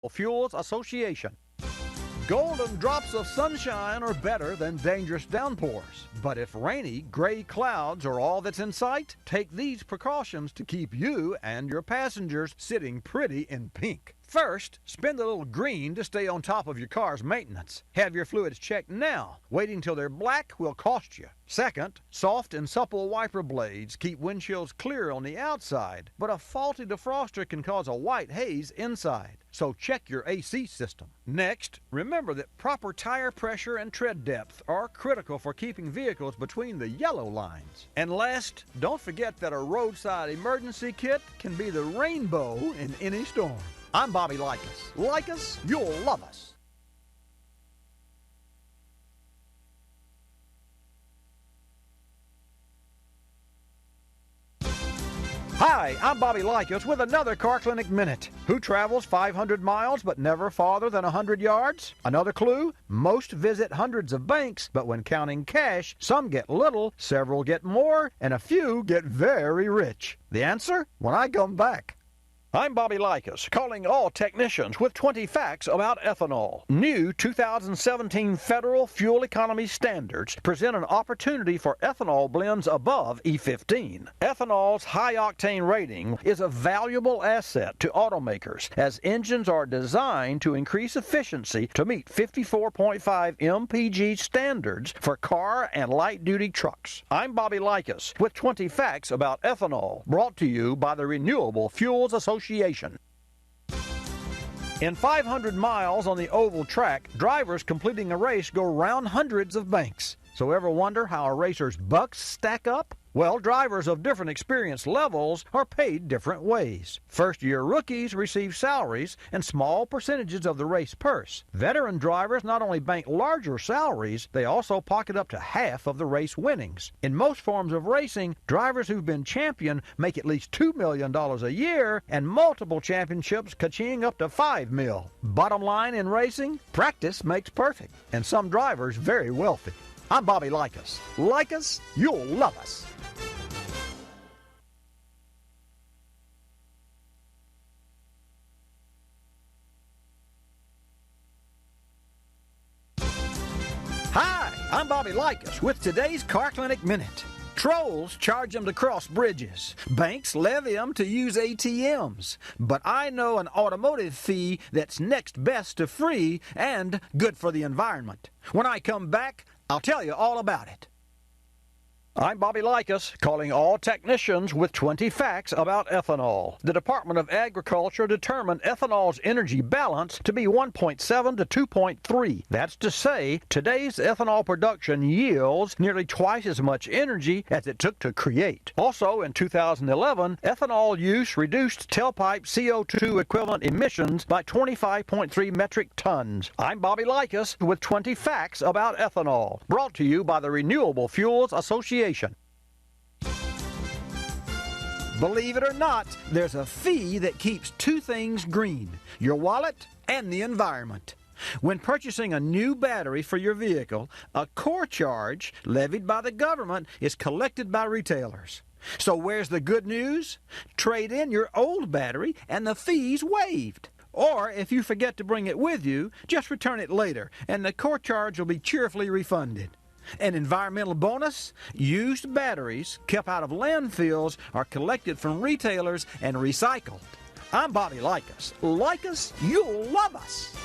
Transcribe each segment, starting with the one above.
Fuels Association. Golden drops of sunshine are better than dangerous downpours. But if rainy, gray clouds are all that's in sight, take these precautions to keep you and your passengers sitting pretty in pink. First, spend a little green to stay on top of your car's maintenance. Have your fluids checked now. Waiting till they're black will cost you. Second, soft and supple wiper blades keep windshields clear on the outside, but a faulty defroster can cause a white haze inside. So check your AC system. Next, remember that proper tire pressure and tread depth are critical for keeping vehicles between the yellow lines. And last, don't forget that a roadside emergency kit can be the rainbow in any storm. I'm Bobby Likis. Like us, you'll love us. Hi, I'm Bobby Likis with another Car Clinic Minute. Who travels 500 miles but never farther than 100 yards? Another clue? Most visit hundreds of banks, but when counting cash, some get little, several get more, and a few get very rich. The answer? When I come back. I'm Bobby Likis, calling all technicians with 20 facts about ethanol. New 2017 federal fuel economy standards present an opportunity for ethanol blends above E15. Ethanol's high-octane rating is a valuable asset to automakers, as engines are designed to increase efficiency to meet 54.5 mpg standards for car and light-duty trucks. I'm Bobby Likis with 20 facts about ethanol, brought to you by the Renewable Fuels Association. In 500 miles on the oval track, drivers completing a race go round hundreds of banks. So ever wonder how a racer's bucks stack up? Well, drivers of different experience levels are paid different ways. First-year rookies receive salaries and small percentages of the race purse. Veteran drivers not only bank larger salaries, they also pocket up to half of the race winnings. In most forms of racing, drivers who've been champion make at least $2 million a year, and multiple championships ka-ching up to $5 million. Bottom line in racing, practice makes perfect, and some drivers very wealthy. I'm Bobby Likis. Like us, you'll love us. Hi, I'm Bobby Likis with today's Car Clinic Minute. Trolls charge them to cross bridges. Banks levy them to use ATMs. But I know an automotive fee that's next best to free and good for the environment. When I come back, I'll tell you all about it. I'm Bobby Likis, calling all technicians with 20 facts about ethanol. The Department of Agriculture determined ethanol's energy balance to be 1.7 to 2.3. That's to say, today's ethanol production yields nearly twice as much energy as it took to create. Also, in 2011, ethanol use reduced tailpipe CO2 equivalent emissions by 25.3 metric tons. I'm Bobby Likis with 20 facts about ethanol, brought to you by the Renewable Fuels Association. Believe it or not, there's a fee that keeps two things green: your wallet and the environment. When purchasing a new battery for your vehicle, a core charge levied by the government is collected by retailers. So where's the good news? Trade in your old battery and the fee's waived. Or if you forget to bring it with you, just return it later and the core charge will be cheerfully refunded. An environmental bonus: used batteries kept out of landfills are collected from retailers and recycled. I'm Bobby Likis. Like us, you'll love us.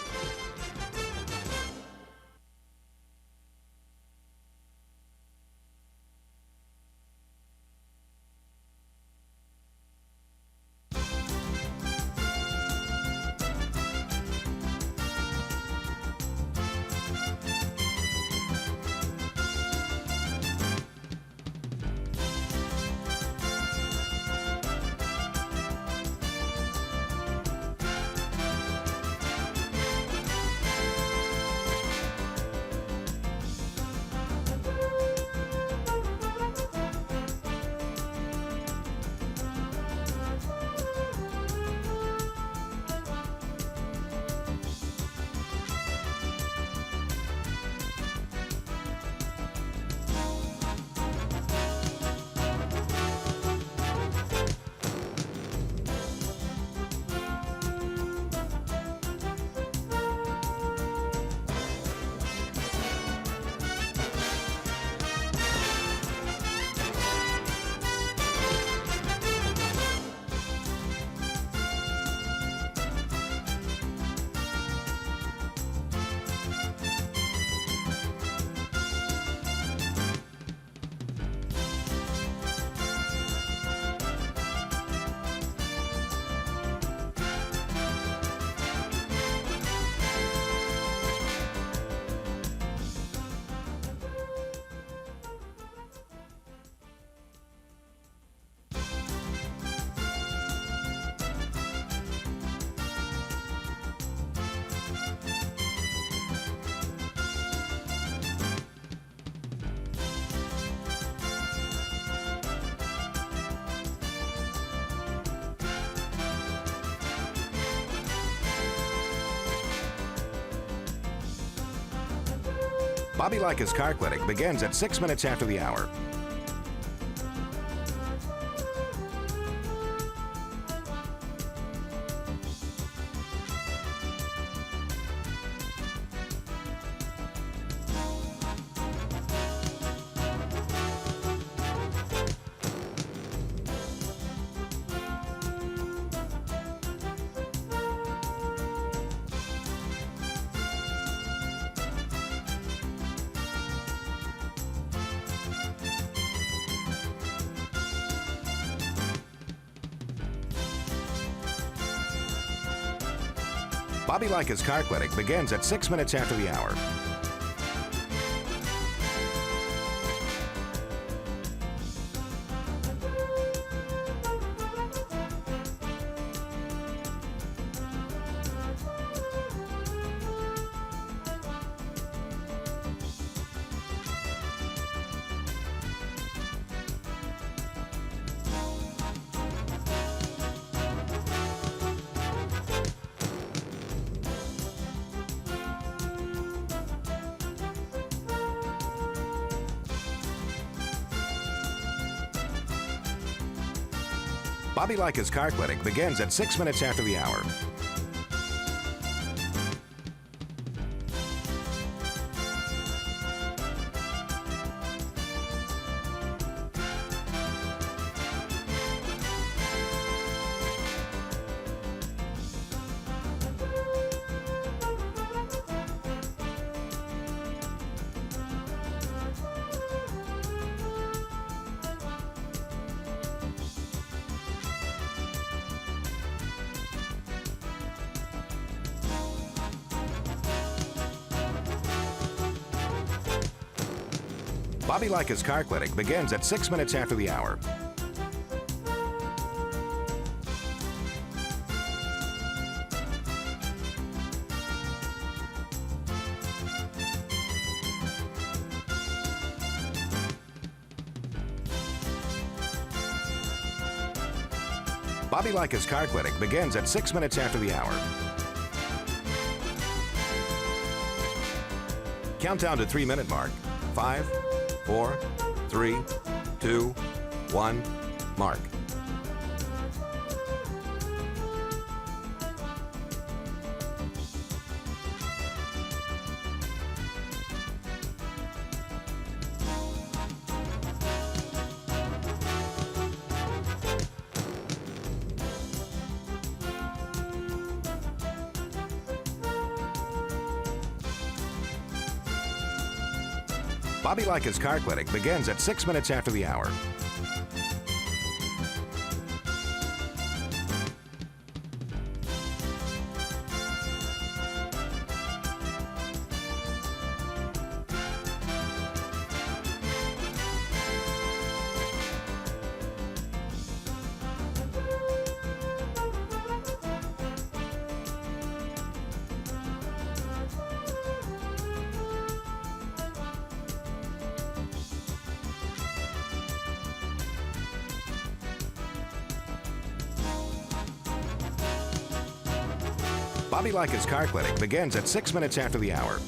Bobby Likis Car Clinic begins at 6 minutes after the hour. Bobby Likis Car Clinic begins at 6 minutes after the hour. Bobby Likis Car Clinic begins at 6 minutes after the hour. Bobby Likis Car Clinic begins at 6 minutes after the hour. Bobby Likis Car Clinic begins at 6 minutes after the hour. Countdown to 3-minute mark. 5, 4, 3, 2, 1, mark. Bobby Likis Car Clinic begins at 6 minutes after the hour. Bobby Likis Car Clinic begins at 6 minutes after the hour.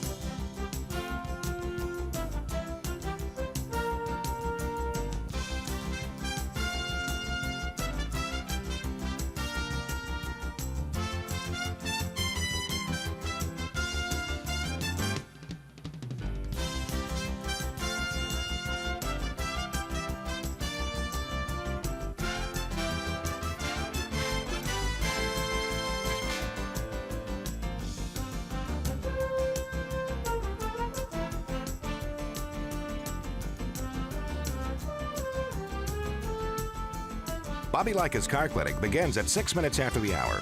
Bobby Likis Car Clinic begins at 6 minutes after the hour.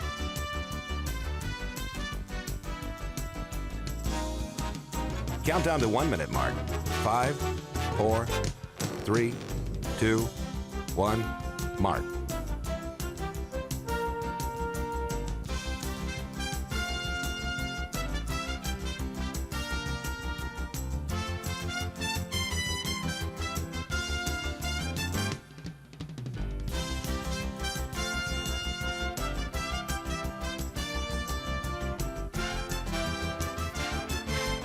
Countdown to 1-minute mark. 5, 4, 3, 2, 1, mark.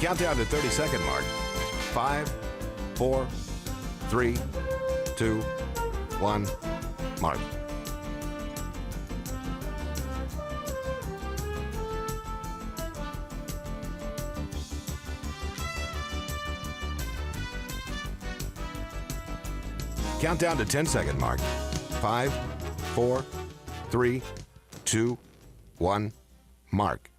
Countdown to 30-second mark. 5, 4, 3, 2, 1, mark. Countdown to 10-second mark. 5, 4, 3, 2, 1, mark.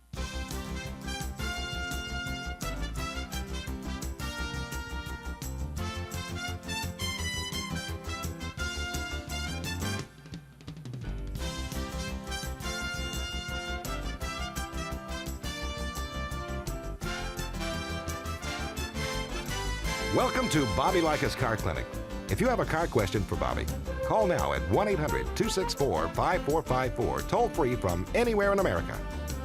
Welcome to Bobby Likis Car Clinic. If you have a car question for Bobby, call now at 1-800-264-5454, toll-free from anywhere in America.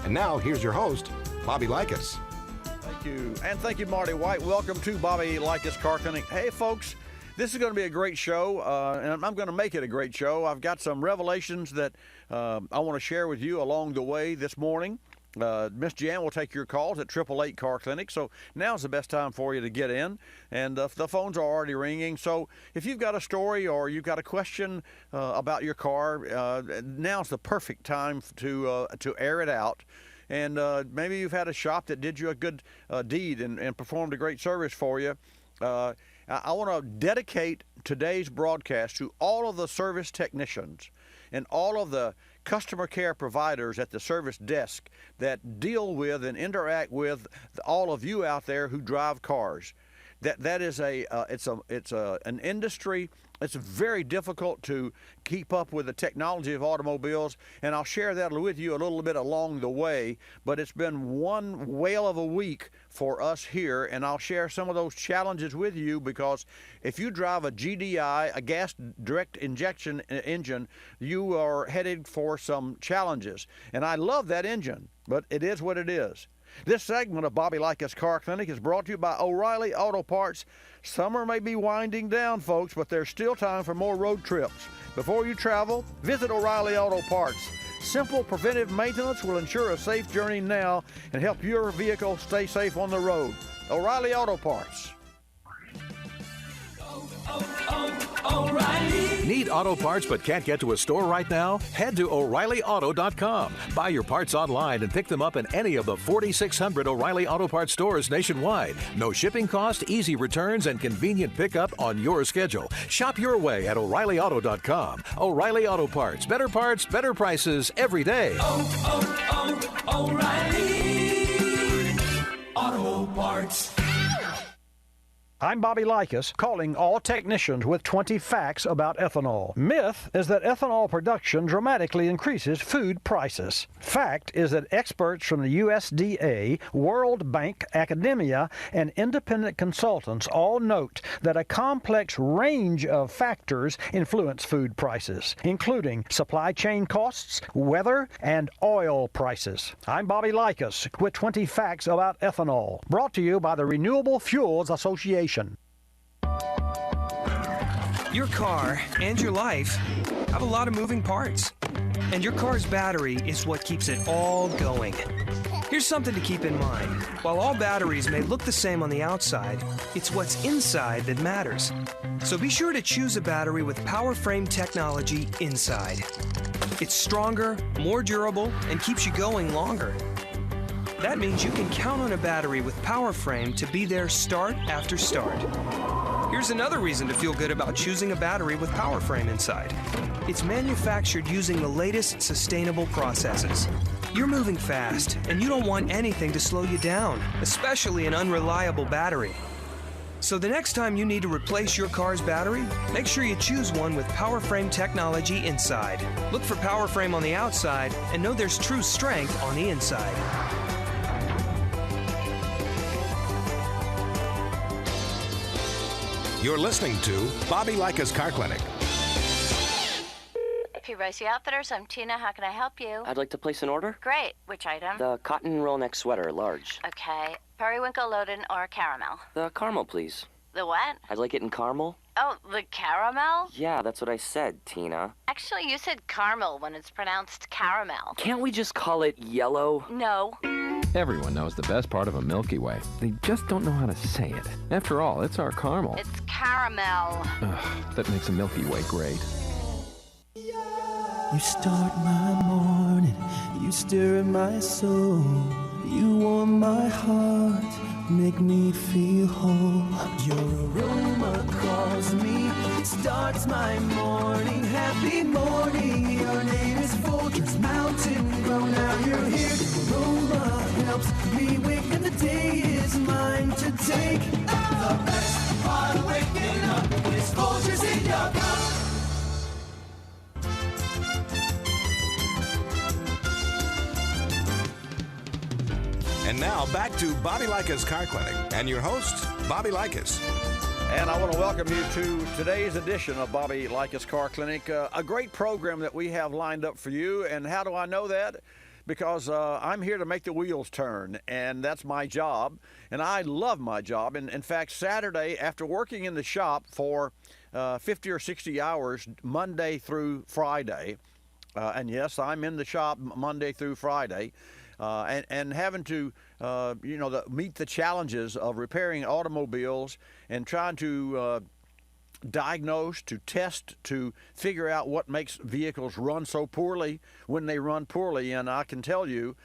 And now, here's your host, Bobby Likis. Thank you. And thank you, Marty White. Welcome to Bobby Likis Car Clinic. Hey, folks, this is going to be a great show, and I'm going to make it a great show. I've got some revelations that I want to share with you along the way this morning. Miss Jan will take your calls at 888 Car Clinic, so now's the best time for you to get in, and the phones are already ringing. So if you've got a story or you've got a question about your car, now's the perfect time to air it out. And maybe you've had a shop that did you a good deed and performed a great service for you. I want to dedicate today's broadcast to all of the service technicians and all of the customer care providers at the service desk that deal with and interact with all of you out there who drive cars. That is an industry. It's very difficult to keep up with the technology of automobiles, and I'll share that with you a little bit along the way, but it's been one whale of a week for us here, and I'll share some of those challenges with you, because if you drive a GDI, a gas direct injection engine, you are headed for some challenges. And I love that engine, but it is what it is. This segment of Bobby Likis Car Clinic is brought to you by O'Reilly Auto Parts. Summer may be winding down, folks, but there's still time for more road trips. Before you travel, visit O'Reilly Auto Parts. Simple preventive maintenance will ensure a safe journey now and help your vehicle stay safe on the road. O'Reilly Auto Parts. O'Reilly. Need auto parts but can't get to a store right now? Head to O'ReillyAuto.com. Buy your parts online and pick them up in any of the 4,600 O'Reilly Auto Parts stores nationwide. No shipping cost, easy returns, and convenient pickup on your schedule. Shop your way at O'ReillyAuto.com. O'Reilly Auto Parts. Better prices every day. O'Reilly Auto Parts. I'm Bobby Likis, calling all technicians with 20 facts about ethanol. Myth is that ethanol production dramatically increases food prices. Fact is that experts from the USDA, World Bank, academia, and independent consultants all note that a complex range of factors influence food prices, including supply chain costs, weather, and oil prices. I'm Bobby Likis with 20 facts about ethanol, brought to you by the Renewable Fuels Association. Your car and your life have a lot of moving parts, and your car's battery is what keeps it all going. Here's something to keep in mind. While all batteries may look the same on the outside, it's what's inside that matters. So be sure to choose a battery with power frame technology inside. It's stronger, more durable, and keeps you going longer. That means you can count on a battery with power frame to be there start after start. Here's another reason to feel good about choosing a battery with power frame inside. It's manufactured using the latest sustainable processes. You're moving fast, and you don't want anything to slow you down, especially an unreliable battery. So the next time you need to replace your car's battery, make sure you choose one with power frame technology inside. Look for power frame on the outside and know there's true strength on the inside. You're listening to Bobby Likis Car Clinic. P-Ricey Outfitters, I'm Tina. How can I help you? I'd like to place an order. Great. Which item? The cotton roll neck sweater, large. Okay. Periwinkle, Loden, or caramel? The caramel, please. The what? I'd like it in caramel. Oh, the caramel? Yeah, that's what I said, Tina. Actually, you said caramel when it's pronounced caramel. Can't we just call it yellow? No. Everyone knows the best part of a Milky Way. They just don't know how to say it. After all, it's our caramel. It's caramel. Ugh, that makes a Milky Way great. You start my morning, you stir in my soul, you warm my heart, make me feel whole. Your aroma calls me, starts my morning, happy morning. Your name is Folgers Mountain Grow, now you're here. Your aroma helps me wake and the day is mine to take. The best part of waking up is Folgers in your cup. And now back to Bobby Likis Car Clinic and your host, Bobby Likis. And I want to welcome you to today's edition of Bobby Likis Car Clinic, a great program that we have lined up for you. And how do I know that? Because I'm here to make the wheels turn, and that's my job. And I love my job. And in fact, Saturday, after working in the shop for 50 or 60 hours, Monday through Friday, and yes, I'm in the shop Monday through Friday, and having to, meet the challenges of repairing automobiles and trying to diagnose, to test, to figure out what makes vehicles run so poorly when they run poorly. And I can tell you,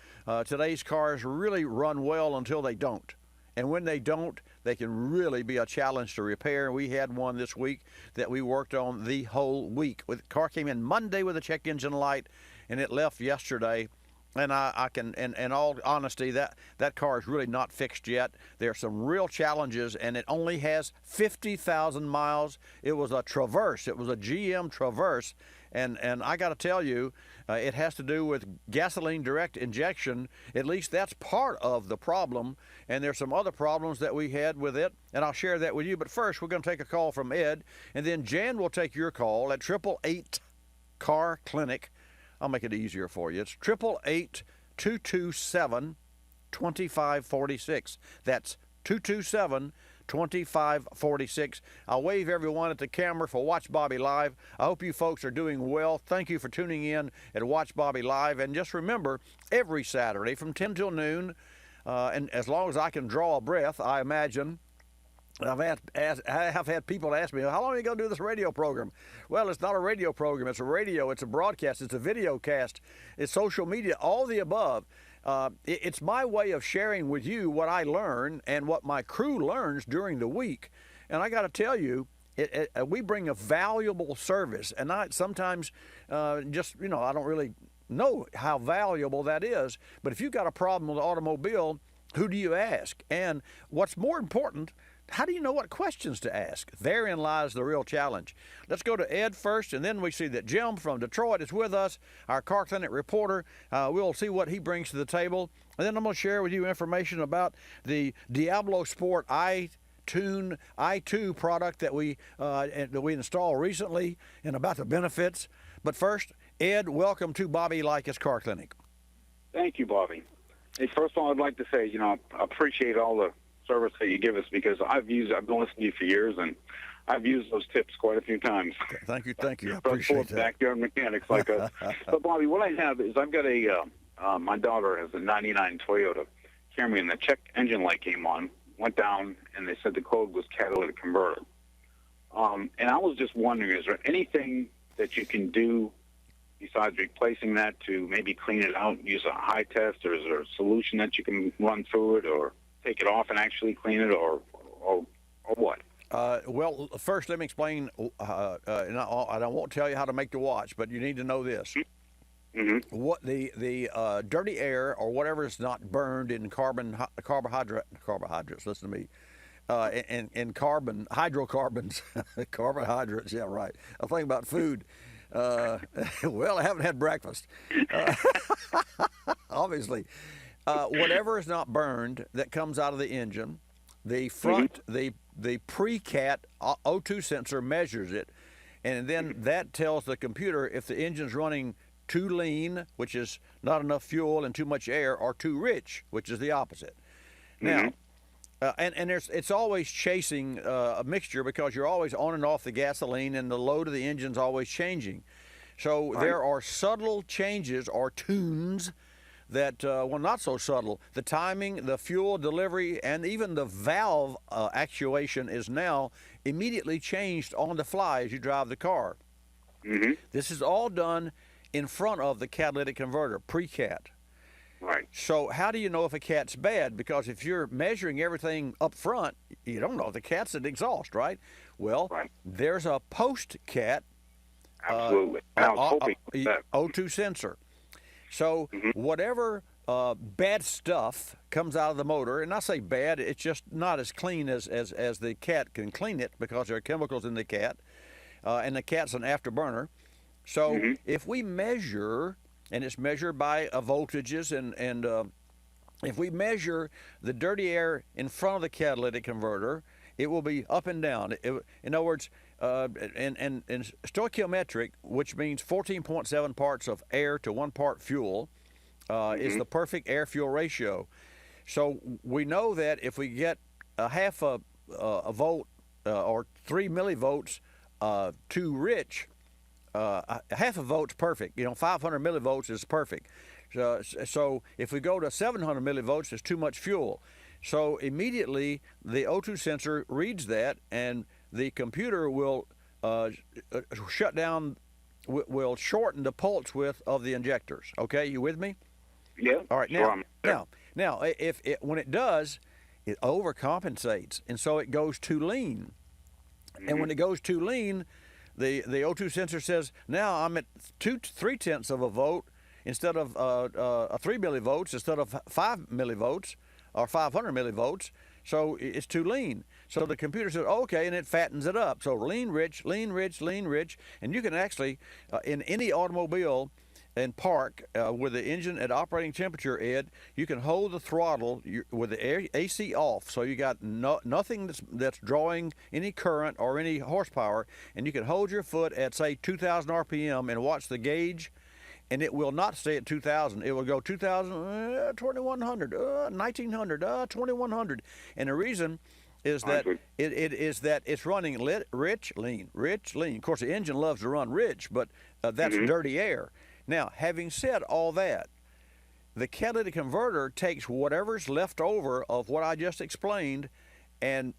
today's cars really run well until they don't. And when they don't, they can really be a challenge to repair. We had one this week that we worked on the whole week. The car came in Monday with a check engine light, and it left yesterday. And I can, in all honesty, that car is really not fixed yet. There are some real challenges, and it only has 50,000 miles. It was a Traverse. It was a GM Traverse. And I got to tell you, it has to do with gasoline direct injection. At least that's part of the problem. And there's some other problems that we had with it, and I'll share that with you. But first, we're going to take a call from Ed, and then Jan will take your call at 888 Car Clinic. I'll make it easier for you. It's 888-227-2546. That's 227-2546. I'll wave everyone at the camera for Watch Bobby Live. I hope you folks are doing well. Thank you for tuning in at Watch Bobby Live. And just remember, every Saturday from 10 till noon, and as long as I can draw a breath, I imagine, I have had people ask me, how long are you going to do this radio program? Well, it's not a radio program. It's a radio. It's a broadcast. It's a video cast. It's social media, all the above. It's my way of sharing with you what I learn and what my crew learns during the week. And I got to tell you, we bring a valuable service. And I sometimes I don't really know how valuable that is. But if you've got a problem with an automobile, who do you ask? And what's more important, how do you know what questions to ask? Therein lies the real challenge. Let's go to Ed first, and then we see that Jim from Detroit is with us, our Car Clinic reporter. We'll see what he brings to the table. And then I'm going to share with you information about the Diablo Sport i2 product that we installed recently and about the benefits. But first, Ed, welcome to Bobby Likis Car Clinic. Thank you, Bobby. Hey, first of all, I'd like to say, I appreciate all the service that you give us, because I've been listening to you for years, and I've used those tips quite a few times. Thank you. I appreciate that. Backyard mechanics like us. But Bobby, what I have is I've got my daughter has a '99 Toyota Camry, and the check engine light came on, went down, and they said the code was catalytic converter. And I was just wondering, is there anything that you can do besides replacing that to maybe clean it out, use a high test, or is there a solution that you can run through it, or take it off and actually clean it, or what? Well, first let me explain, and I won't tell you how to make the watch, but you need to know this. Mm-hmm. What the dirty air or whatever is not burned in carbohydrates, listen to me, in hydrocarbons, carbohydrates, yeah, right. I'm thinking about food. Well, I haven't had breakfast, obviously. Whatever is not burned that comes out of the engine, the front, the pre-cat O2 sensor measures it, and then that tells the computer if the engine's running too lean, which is not enough fuel and too much air, or too rich, which is the opposite. Now, it's always chasing a mixture, because you're always on and off the gasoline, and the load of the engine's always changing. So there are subtle changes or tunes that, well, not so subtle. The timing, the fuel delivery, and even the valve actuation is now immediately changed on the fly as you drive the car. This is all done in front of the catalytic converter, pre-cat. Right. So how do you know if a cat's bad? Because if you're measuring everything up front, you don't know if the cat's at exhaust, right? Well, there's a post-cat Absolutely. I was hoping that. O2 sensor. So whatever bad stuff comes out of the motor, and I say bad, it's just not as clean as the cat can clean it because there are chemicals in the cat, and the cat's an afterburner. So if we measure, and it's measured by voltages, and if we measure the dirty air in front of the catalytic converter, it will be up and down. In other words, in stoichiometric, which means 14.7 parts of air to 1 part fuel, is the perfect air-fuel ratio. So we know that if we get a half a volt or 3 millivolts too rich, half a volt's perfect. 500 millivolts is perfect. So if we go to 700 millivolts, it's too much fuel. So immediately the O2 sensor reads that, and the computer will shut down, will shorten the pulse width of the injectors. Okay, you with me? Yeah. All right. Sure, Now, if when it does, it overcompensates, and so it goes too lean. And when it goes too lean, the O2 sensor says, now I'm at 3/10 of a volt instead of 3 millivolts instead of 5 millivolts or 500 millivolts. So it's too lean. So the computer says, okay, and it fattens it up. So lean rich, lean rich, lean rich. And you can actually, in any automobile and park with the engine at operating temperature, Ed, you can hold the throttle with the AC off. So you got nothing that's drawing any current or any horsepower. And you can hold your foot at, say, 2,000 RPM and watch the gauge. And it will not stay at 2,000. It will go 2,000, 2,100, 1,900, 2,100. And the reason is that it is that it's running rich, lean, rich, lean. Of course, the engine loves to run rich, but that's dirty air. Now, having said all that, the catalytic converter takes whatever's left over of what I just explained and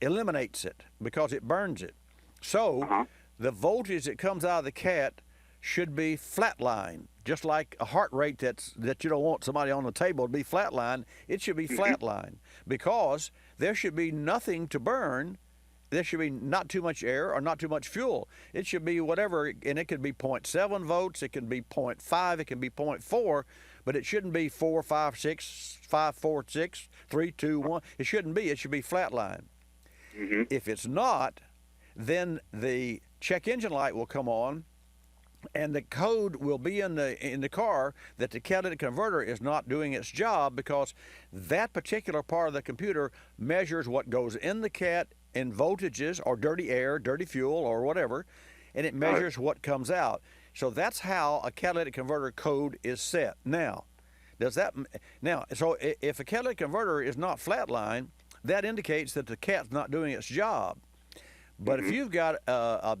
eliminates it because it burns it. So the voltage that comes out of the cat should be flatline, just like a heart rate that you don't want somebody on the table to be flatline. It should be flatline because there should be nothing to burn. There should be not too much air or not too much fuel. It should be whatever, and it could be 0.7 volts, it can be 0.5, it can be 0.4, but it shouldn't be 4, 5, 6, 5, 4, 6, 3, 2, 1. It shouldn't be. It should be flatline. If it's not, then the check engine light will come on, and the code will be in the car that the catalytic converter is not doing its job because that particular part of the computer measures what goes in the cat in voltages or dirty air, dirty fuel, or whatever, and it measures what comes out. So that's how a catalytic converter code is set. Now, so if a catalytic converter is not flatline, that indicates that the cat's not doing its job. But if you've got a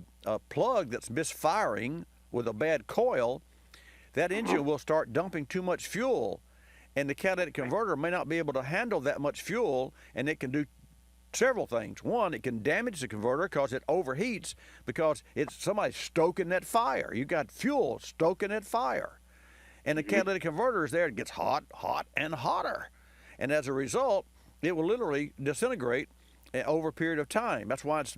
plug that's misfiring with a bad coil, that engine will start dumping too much fuel, and the catalytic converter may not be able to handle that much fuel, and it can do several things. One, it can damage the converter because it overheats because it's somebody stoking that fire. You got fuel stoking that fire, and the catalytic converter is there. It gets hot, hot, and hotter, and as a result, it will literally disintegrate over a period of time. That's why it's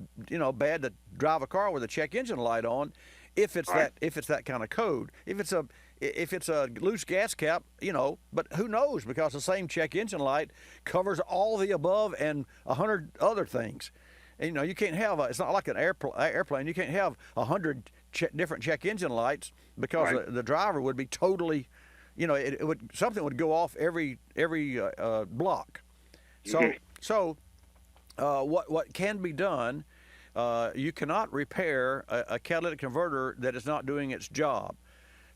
bad to drive a car with a check engine light on. If it's that kind of code, if it's a loose gas cap, but who knows, because the same check engine light covers all the above and 100 other things. And, you can't have it's not like an airplane. You can't have 100 different check engine lights because the driver would be totally, something would go off every block. So what can be done? You cannot repair a catalytic converter that is not doing its job.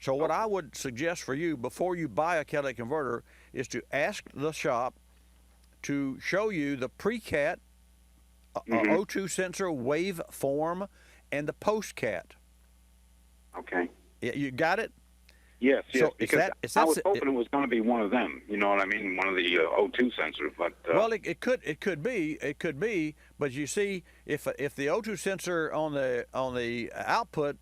So what I would suggest for you before you buy a catalytic converter is to ask the shop to show you the pre-cat O2 sensor wave form and the post-cat. Okay. You got it? Yes, So because is I that was hoping it was going to be one of them. You know what I mean? One of the O2 sensors. But well, it could be, but you see, if the O2 sensor on the output,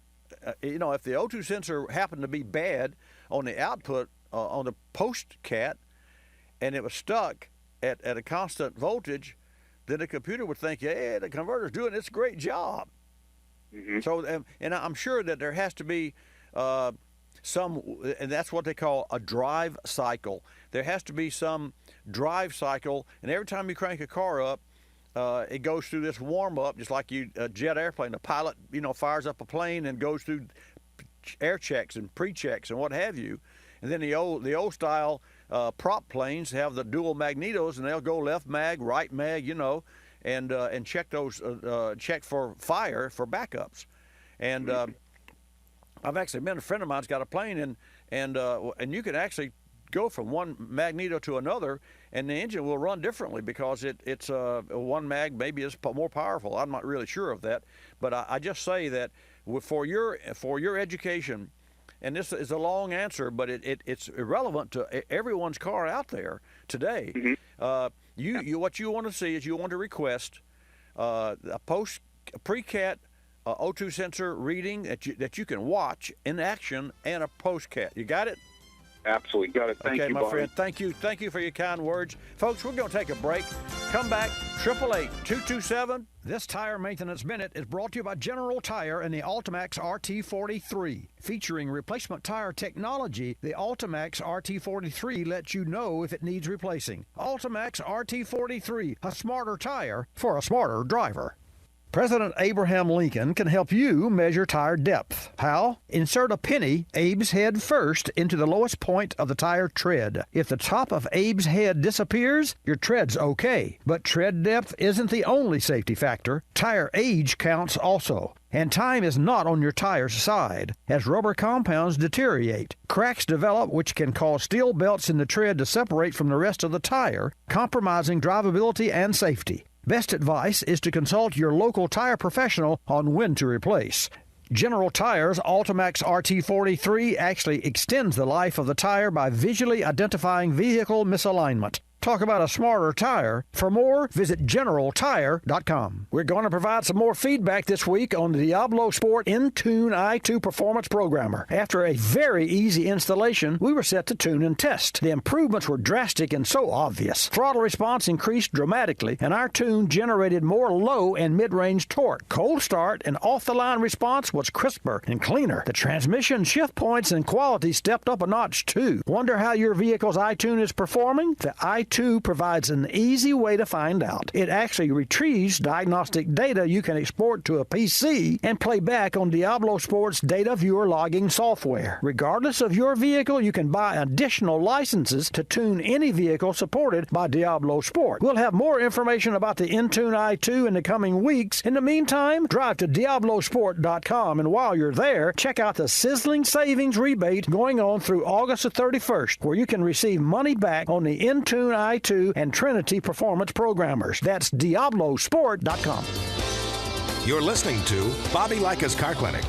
if the O2 sensor happened to be bad on the output on the post cat, and it was stuck at a constant voltage, then the computer would think, yeah, the converter's doing its great job. Mm-hmm. So, and I'm sure that there has to be some, and that's what they call a drive cycle. There has to be some drive cycle, and every time you crank a car up, it goes through this warm up, just like a jet airplane. The pilot, fires up a plane and goes through air checks and pre-checks and what have you. And then the old style prop planes have the dual magnetos, and they'll go left mag, right mag, and check those check for fire for backups. And I've actually been, a friend of mine's got a plane, and you can actually go from one magneto to another, and the engine will run differently because it's one mag maybe is more powerful. I'm not really sure of that, but I just say that for your education, and this is a long answer, but it's irrelevant to everyone's car out there today. Mm-hmm. What you want to see is you want to request a pre-cat O2 sensor reading that you can watch in action, and a post-cat. You got it? Absolutely got it. Thank you, my Bobby. friend. Thank you for your kind words. Folks, we're going to take a break. Come back, 888-227. This Tire Maintenance Minute is brought to you by General Tire and the Ultimax RT43. Featuring replacement tire technology, the Ultimax RT43 lets you know if it needs replacing. Ultimax RT43, a smarter tire for a smarter driver. President Abraham Lincoln can help you measure tire depth. How? Insert a penny, Abe's head first, into the lowest point of the tire tread. If the top of Abe's head disappears, your tread's okay. But tread depth isn't the only safety factor. Tire age counts also. And time is not on your tire's side. As rubber compounds deteriorate, cracks develop which can cause steel belts in the tread to separate from the rest of the tire, compromising drivability and safety. Best advice is to consult your local tire professional on when to replace. General Tire's Ultimax RT43 actually extends the life of the tire by visually identifying vehicle misalignment. Talk about a smarter tire. For more, visit GeneralTire.com. We're going to provide some more feedback this week on the Diablo Sport InTune i2 Performance Programmer. After a very easy installation, we were set to tune and test. The improvements were drastic and so obvious. Throttle response increased dramatically, and our tune generated more low and mid-range torque. Cold start and off-the-line response was crisper and cleaner. The transmission shift points and quality stepped up a notch, too. Wonder how your vehicle's iTune is performing? The iTune provides an easy way to find out. It actually retrieves diagnostic data you can export to a PC and play back on Diablo Sport's data viewer logging software. Regardless of your vehicle, you can buy additional licenses to tune any vehicle supported by Diablo Sport. We'll have more information about the InTune i2 in the coming weeks. In the meantime, drive to DiabloSport.com, and while you're there, check out the sizzling savings rebate going on through August the 31st, where you can receive money back on the InTune i2 and Trinity Performance Programmers. That's DiabloSport.com. You're listening to Bobby Likis Car Clinic.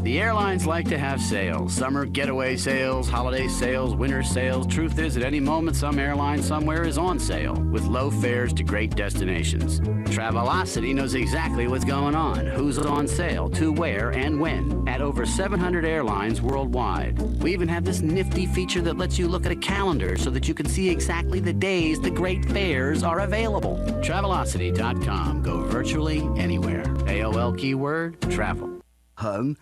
The airlines like to have sales. Summer getaway sales, holiday sales, winter sales. Truth is, at any moment, some airline somewhere is on sale with low fares to great destinations. Travelocity knows exactly what's going on, who's on sale, to where, and when, at over 700 airlines worldwide. We even have this nifty feature that lets you look at a calendar so that you can see exactly the days the great fares are available. Travelocity.com. Go virtually anywhere. AOL keyword, travel. Hun,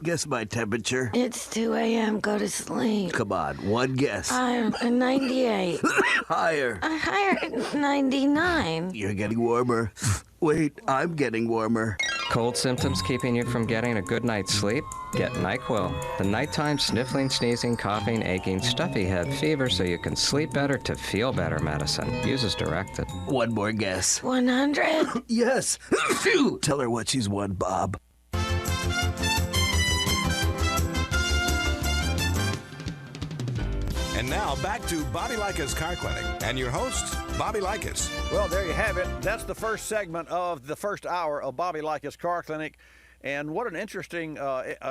guess my temperature. It's 2 a.m. Go to sleep. Come on, one guess. I'm 98. Higher. Higher, 99. You're getting warmer. Wait, I'm getting warmer. Cold symptoms keeping you from getting a good night's sleep? Get NyQuil, the nighttime sniffling, sneezing, coughing, aching, stuffy head, fever so you can sleep better to feel better medicine. Use as directed. One more guess. 100? Yes. Tell her what she's won, Bob. And now back to Bobby Likis Car Clinic and your host, Bobby Likis. Well, there you have it. That's the first segment of the first hour of Bobby Likis Car Clinic. And what an interesting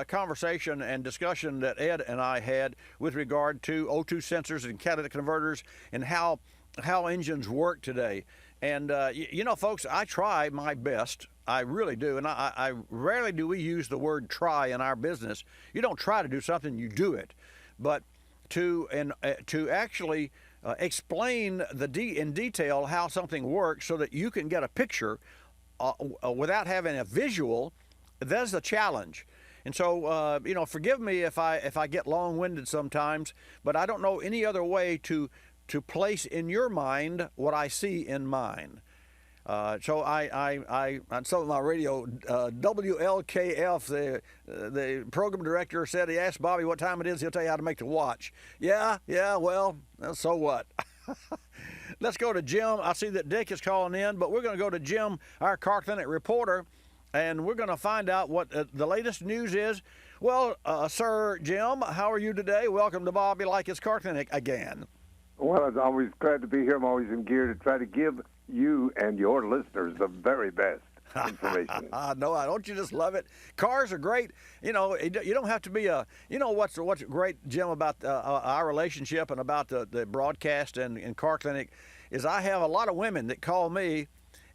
conversation and discussion that Ed and I had with regard to O2 sensors and catalytic converters and how engines work today. And, you know, folks, I try my best. I really do. And I rarely do we use the word try in our business. You don't try to do something, you do it. But to actually explain in detail how something works so that you can get a picture without having a visual, that's a challenge. And so, you know, forgive me if I get long-winded sometimes, but I don't know any other way to place in your mind what I see in mine. So I on some of my radio, WLKF, the program director said, he asked Bobby what time it is, he'll tell you how to make the watch. Yeah, well, so what? Let's go to Jim. I see that Dick is calling in, but we're going to go to Jim, our car clinic reporter, and we're going to find out what the latest news is. Well, Sir Jim, how are you today? Welcome to Bobby Likis Car Clinic again. Well, I'm always glad to be here. I'm always in gear to try to give you and your listeners the very best information. No, don't you just love it? Cars are great. You know, you don't have to be you know what's great, Jim, about our relationship and about the broadcast and car clinic is I have a lot of women that call me,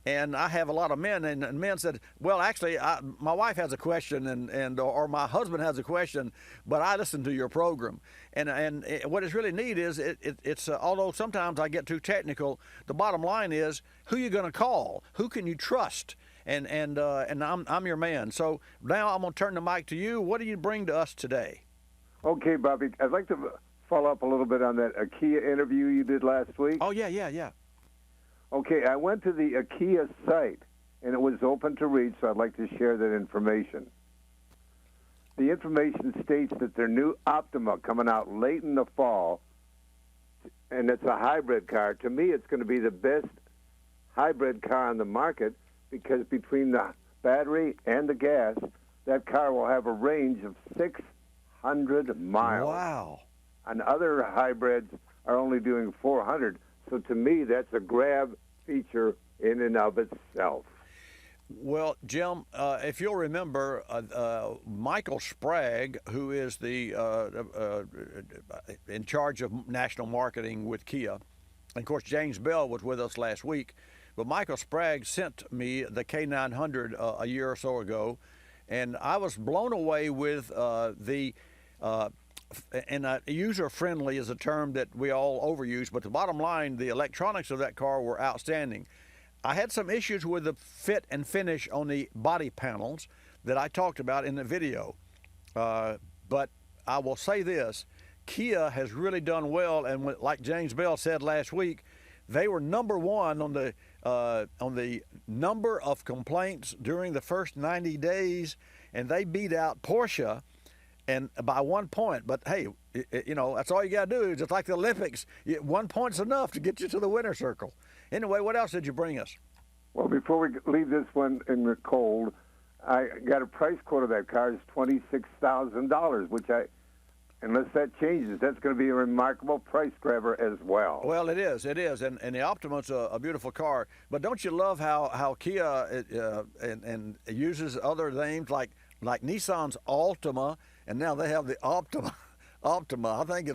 and I have a lot of men, and men said, well, actually, my wife has a question, or my husband has a question, but I listen to your program. And what is really neat is it's although sometimes I get too technical, the bottom line is who you going to call, who can you trust, and I'm your man. So now I'm going to turn the mic to you. What do you bring to us today? Okay, Bobby, I'd like to follow up a little bit on that IKEA interview you did last week. Oh, yeah. Okay, I went to the IKEA site, and it was open to read, so I'd like to share that information. The information states that their new Optima coming out late in the fall, and it's a hybrid car. To me, it's going to be the best hybrid car on the market because between the battery and the gas, that car will have a range of 600 miles. Wow. And other hybrids are only doing 400. So to me, that's a grab feature in and of itself. Well, Jim, if you'll remember, Michael Sprague, who is the in charge of national marketing with Kia, and of course James Bell was with us last week, but Michael Sprague sent me the K900 a year or so ago, and I was blown away with and user-friendly is a term that we all overuse, but the bottom line, the electronics of that car were outstanding. I had some issues with the fit and finish on the body panels that I talked about in the video. But I will say this, Kia has really done well, and like James Bell said last week, they were number one on the number of complaints during the first 90 days, and they beat out Porsche and by 1 point. But hey, you know, that's all you got to do. Just like the Olympics, 1 point's enough to get you to the winner's circle. Anyway, what else did you bring us? Well, before we leave this one in the cold, I got a price quote of that car is $26,000, which unless that changes, that's going to be a remarkable price grabber as well. Well, it is, and the Optima's a beautiful car. But don't you love how Kia and uses other names like Nissan's Altima, and now they have the Optima. I think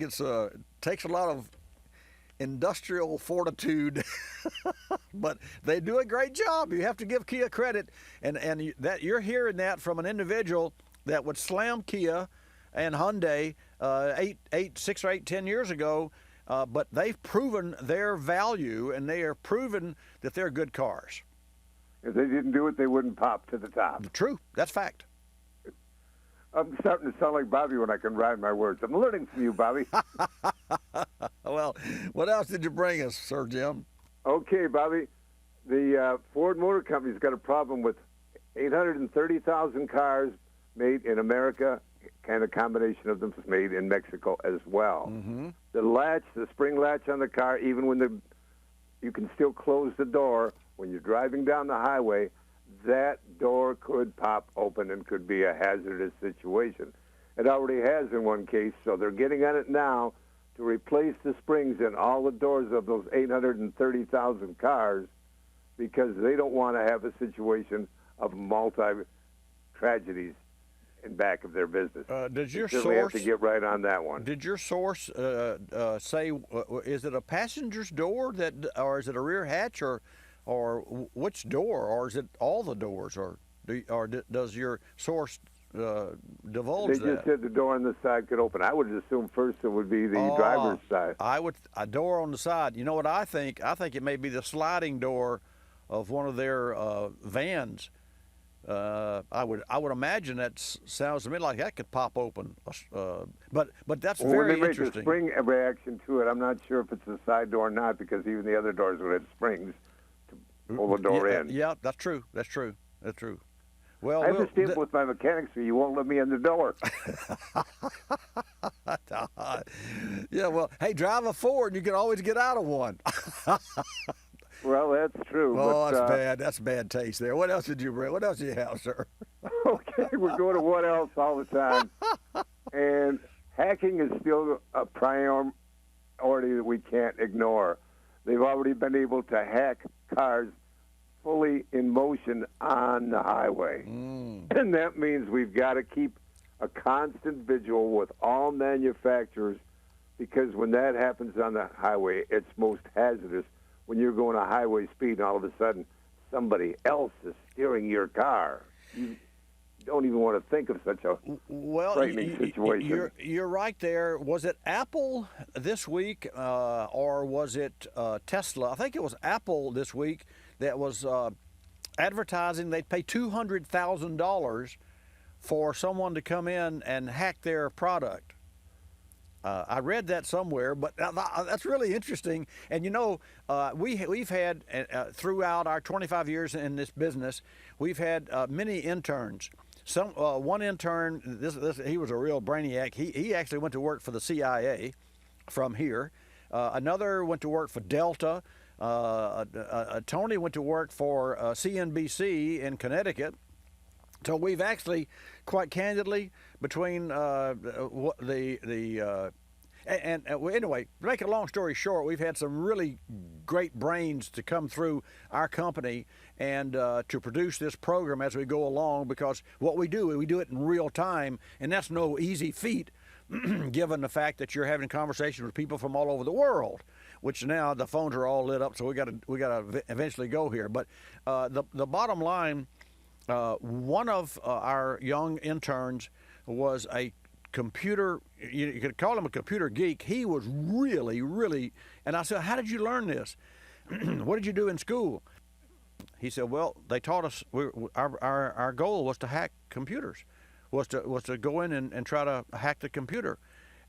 it's takes a lot of industrial fortitude, but they do a great job. You have to give Kia credit, and that you're hearing that from an individual that would slam Kia and Hyundai 6 or 8, 10 years ago, but they've proven their value, and they are proven that they're good cars. If they didn't do it, they wouldn't pop to the top. True, that's fact. I'm starting to sound like Bobby when I can rhyme my words. I'm learning from you, Bobby. Well, what else did you bring us, Sir Jim? Okay, Bobby. The Ford Motor Company's got a problem with 830,000 cars made in America, and a combination of them is made in Mexico as well. Mm-hmm. The spring latch on the car, even when you can still close the door when you're driving down the highway, that door could pop open and could be a hazardous situation. It already has in one case, so they're getting on it now to replace the springs in all the doors of those 830,000 cars because they don't want to have a situation of multi-tragedies in back of their business. Does your certainly source have to get right on that one? Did your source say is it a passenger's door or is it a rear hatch, or which door, or is it all the doors, or does your source divulge They just said the door on the side could open. I would assume first it would be the driver's side. A door on the side. You know what I think? I think it may be the sliding door of one of their vans. I would imagine that sounds to me like that could pop open. But that's very when they interesting. make the spring reaction to it, I'm not sure if it's a side door or not, because even the other doors would have springs to pull the door in. Yeah, that's true. That's true. Well, I have to stay with my mechanics, so you won't let me in the door. Yeah, well, hey, drive a Ford, and you can always get out of one. Well, that's true. Oh, but, that's bad. That's bad taste there. What else did you bring? What else do you have, sir? Okay, we're going to what else all the time. And hacking is still a priority that we can't ignore. They've already been able to hack cars fully in motion on the highway. And that means we've got to keep a constant vigil with all manufacturers, because when that happens on the highway, it's most hazardous when you're going a highway speed and all of a sudden somebody else is steering your car. You don't even want to think of such a frightening situation. You're right there. Was it Apple this week or was it Tesla? I think it was Apple this week that was advertising they'd pay $200,000 for someone to come in and hack their product. I read that somewhere, but that's really interesting. And we've had throughout our 25 years in this business, we've had many interns. One intern, he was a real brainiac. He actually went to work for the CIA from here. Another went to work for Delta. Tony went to work for CNBC in Connecticut. So we've actually, quite candidly, between anyway, to make a long story short, we've had some really great brains to come through our company and to produce this program as we go along, because what we do it in real time, and that's no easy feat given the fact that you're having conversations with people from all over the world, which now the phones are all lit up, so we got to eventually go here. But the bottom line, one of our young interns was a computer, you could call him a computer geek. He was really, and I said, how did you learn this? What did you do in school? He said, well, they taught us, our goal was to hack computers, was to go in and try to hack the computer.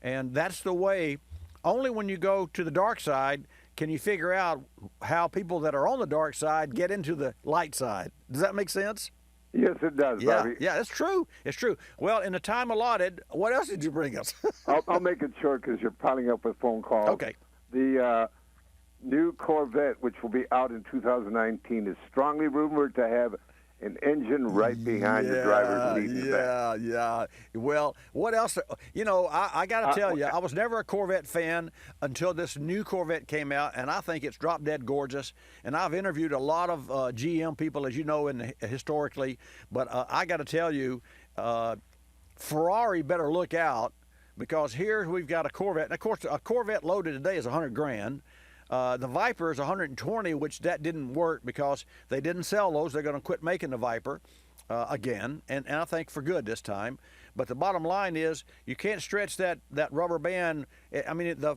And that's the way, only when you go to the dark side can you figure out how people that are on the dark side get into the light side. Does that make sense? Yes, it does, Bobby. Yeah, it's true. It's true. Well, in the time allotted, what else did you bring us? I'll make it short because you're piling up with phone calls. Okay. The new Corvette, which will be out in 2019, is strongly rumored to have an engine right behind the driver's seat. Yeah. Well, what else? I got to tell you, I was never a Corvette fan until this new Corvette came out, and I think it's drop dead gorgeous. And I've interviewed a lot of GM people, as you know, historically. But I got to tell you, Ferrari better look out, because here we've got a Corvette. And of course, a Corvette loaded today is $100,000. The Viper is 120, which that didn't work because they didn't sell those. They're going to quit making the Viper again, and I think for good this time. But the bottom line is you can't stretch that rubber band. I mean, the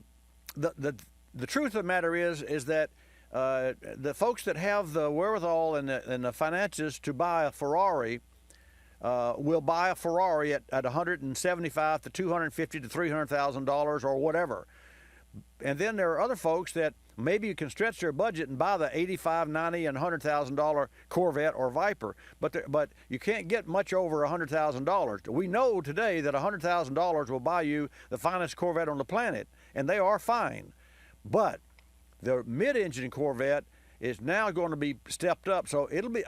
truth of the matter is that the folks that have the wherewithal and the finances to buy a Ferrari will buy a Ferrari at $175,000 to $250,000 to $300,000 or whatever. And then there are other folks that maybe you can stretch their budget and buy the $85,000, $90,000, and $100,000 Corvette or Viper, but you can't get much over $100,000. We know today that $100,000 will buy you the finest Corvette on the planet, and they are fine. But the mid-engine Corvette is now going to be stepped up, so it'll be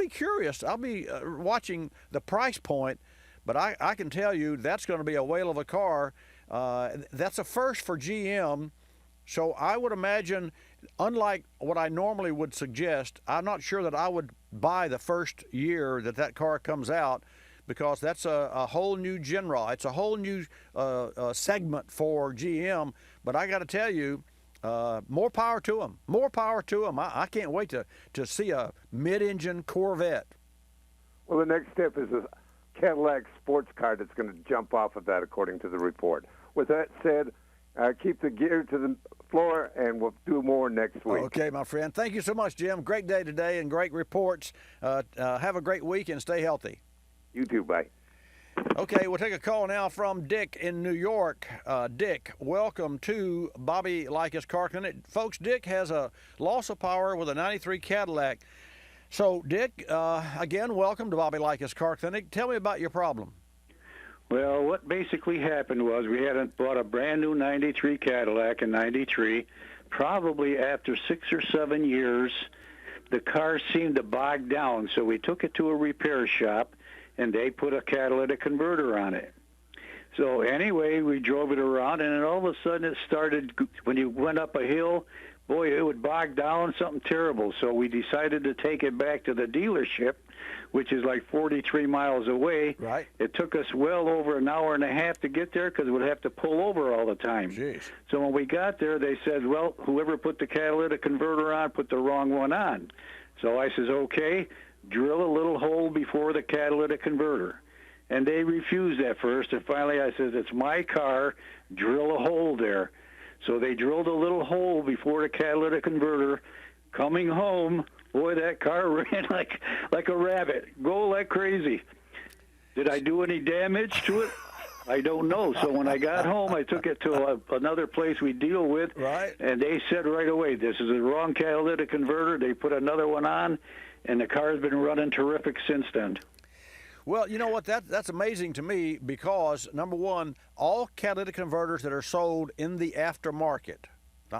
curious. I'll be watching the price point, but I can tell you that's going to be a whale of a car. That's a first for GM So I would imagine, unlike what I normally would suggest, I'm not sure that I would buy the first year that car comes out, because that's a whole new genre. It's a whole new segment for GM. But I got to tell you, more power to them. More power to them. I can't wait to see a mid-engine Corvette. Well, the next step is a Cadillac sports car that's going to jump off of that, according to the report. With that said, keep the gear to the floor, and we'll do more next week. Okay, my friend. Thank you so much, Jim. Great day today and great reports. Have a great week and stay healthy. You too, bye. Okay, we'll take a call now from Dick in New York. Dick, welcome to Bobby Likis Car Clinic. Folks, Dick has a loss of power with a 93 Cadillac. So, Dick, again, welcome to Bobby Likis Car Clinic. Tell me about your problem. Well, what basically happened was we had bought a brand new 93 Cadillac in 93. Probably after 6 or 7 years, the car seemed to bog down, so we took it to a repair shop, and they put a catalytic converter on it. So anyway, we drove it around, and then all of a sudden it started, when you went up a hill, boy, it would bog down, something terrible. So we decided to take it back to the dealership, which is like 43 miles away. Right. It took us well over an hour and a half to get there because we'd have to pull over all the time. Jeez. So when we got there, they said, well, whoever put the catalytic converter on put the wrong one on. So I says, okay, drill a little hole before the catalytic converter. And they refused at first, and finally I says, it's my car, drill a hole there. So they drilled a little hole before the catalytic converter. Coming home, boy, that car ran like a rabbit, go like crazy. Did I do any damage to it? I don't know. So when I got home, I took it to another place we deal with, right, and they said right away, this is the wrong catalytic converter. They put another one on, and the car's been running terrific since then. Well, you know what? That's amazing to me because, number one, all catalytic converters that are sold in the aftermarket,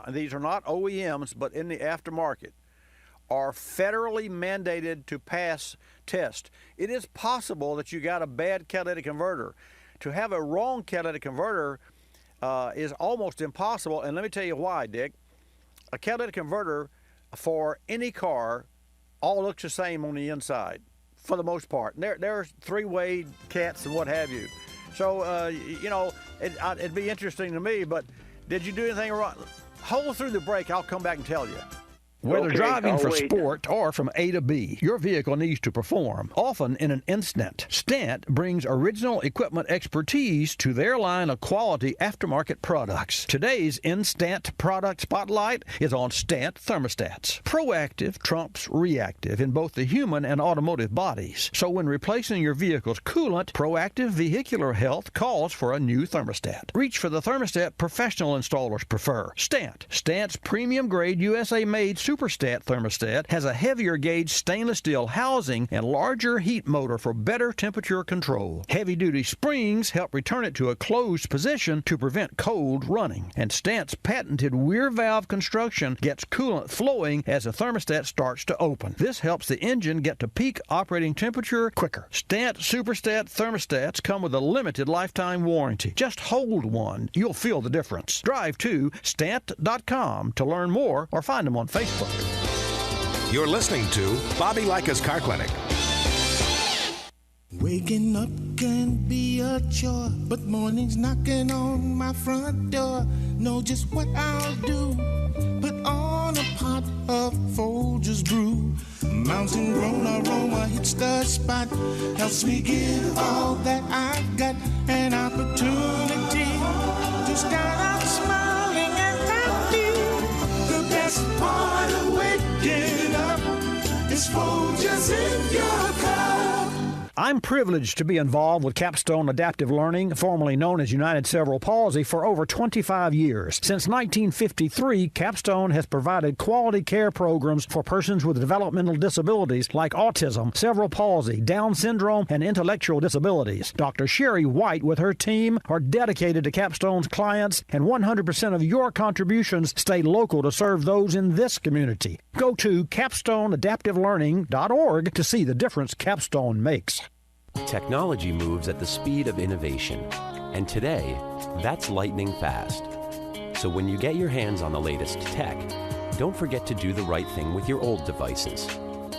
these are not OEMs, but in the aftermarket, are federally mandated to pass tests. It is possible that you got a bad catalytic converter. To have a wrong catalytic converter is almost impossible, and let me tell you why, Dick. A catalytic converter for any car all looks the same on the inside, for the most part. There's three-way cats and what have you. So, you know, it'd be interesting to me, but did you do anything wrong? Hold through the break. I'll come back and tell you. Whether driving for sport or from A to B, your vehicle needs to perform, often in an instant. Stant brings original equipment expertise to their line of quality aftermarket products. Today's Instant product spotlight is on Stant thermostats. Proactive trumps reactive in both the human and automotive bodies. So when replacing your vehicle's coolant, proactive vehicular health calls for a new thermostat. Reach for the thermostat professional installers prefer. Stant. Stant's premium grade USA-made Superstat thermostat has a heavier gauge stainless steel housing and larger heat motor for better temperature control. Heavy-duty springs help return it to a closed position to prevent cold running. And Stant's patented weir valve construction gets coolant flowing as the thermostat starts to open. This helps the engine get to peak operating temperature quicker. Stant Superstat thermostats come with a limited lifetime warranty. Just hold one. You'll feel the difference. Drive to Stant.com to learn more or find them on Facebook. You're listening to Bobby Likis Car Clinic. Waking up can be a chore, but mornings knocking on my front door. Know just what I'll do. Put on a pot of Folgers brew. Mountain grown aroma hits the spot. Helps me give all that I've got. An opportunity to start out smiling and happy. The best part of waking up is Folgers in your cup. I'm privileged to be involved with Capstone Adaptive Learning, formerly known as United Cerebral Palsy, for over 25 years. Since 1953, Capstone has provided quality care programs for persons with developmental disabilities like autism, cerebral palsy, Down syndrome, and intellectual disabilities. Dr. Sherry White with her team are dedicated to Capstone's clients, and 100% of your contributions stay local to serve those in this community. Go to capstoneadaptivelearning.org to see the difference Capstone makes. Technology moves at the speed of innovation, and today, that's lightning fast. So when you get your hands on the latest tech, don't forget to do the right thing with your old devices.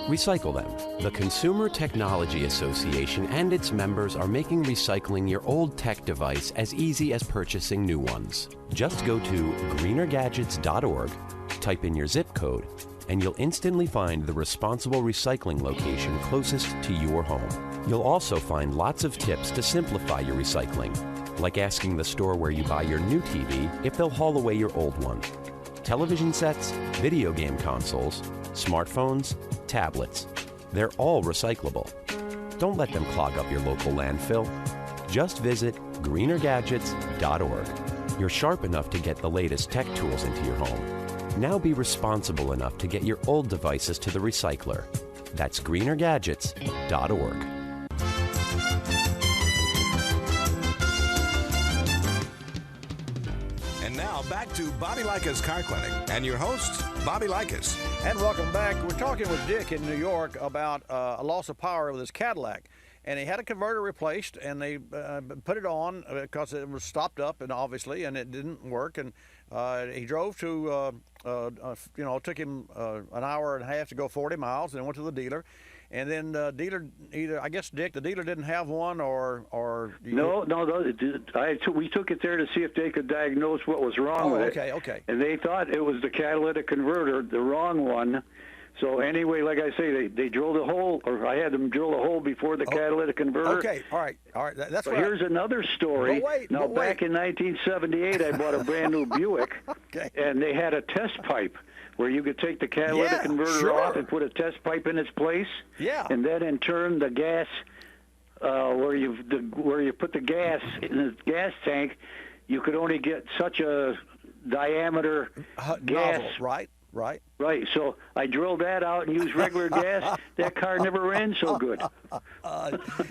Recycle them. The Consumer Technology Association and its members are making recycling your old tech device as easy as purchasing new ones. Just go to greenergadgets.org, type in your zip code, and you'll instantly find the responsible recycling location closest to your home. You'll also find lots of tips to simplify your recycling, like asking the store where you buy your new TV if they'll haul away your old one. Television sets, video game consoles, smartphones, tablets, they're all recyclable. Don't let them clog up your local landfill. Just visit greenergadgets.org. You're sharp enough to get the latest tech tools into your home. Now be responsible enough to get your old devices to the recycler. That's greenergadgets.org. And now back to Bobby Likis Car Clinic and your host, Bobby Likis. And welcome back. We're talking with Dick in New York about a loss of power with his Cadillac. And he had a converter replaced, and they put it on because it was stopped up, and obviously, and it didn't work. And he drove to, it took him an hour and a half to go 40 miles, and went to the dealer. And then dealer, I guess, Dick, the dealer didn't have one, or No, we took it there to see if they could diagnose what was wrong with it. Okay. And they thought it was the catalytic converter, the wrong one. So anyway, like I say, they drilled a hole, or I had them drill a hole before the catalytic converter. Okay, all right. That's but here's another story. Now, back in 1978, I bought a brand new Buick, and they had a test pipe where you could take the catalytic converter off and put a test pipe in its place. Yeah. And then in turn, the gas, where you put the gas in the gas tank, you could only get such a diameter gas. Right. Right, so I drilled that out and used regular gas. That car never ran so good.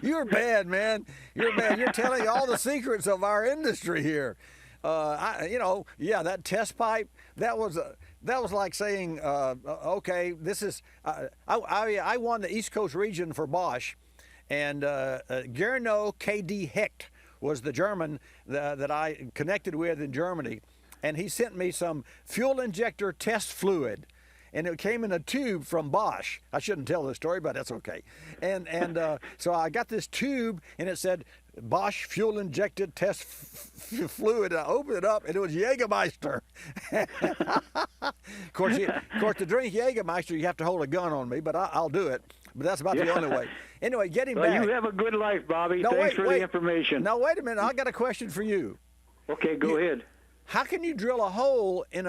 You're bad, man. You're bad. You're telling all the secrets of our industry here. That test pipe, that was like saying, okay, this is, I won the East Coast region for Bosch, and Gernot K.D. Hecht was the German that I connected with in Germany. And he sent me some fuel injector test fluid, and it came in a tube from Bosch. I shouldn't tell this story, but that's okay. And so I got this tube, and it said Bosch fuel injected test fluid. And I opened it up, and it was Jägermeister. Of course, to drink Jägermeister, you have to hold a gun on me, but I'll do it. But that's about the only way. Anyway, getting back. You have a good life, Bobby. Thanks for the information. Now, wait a minute. I got a question for you. Okay, go ahead. How can you drill a hole in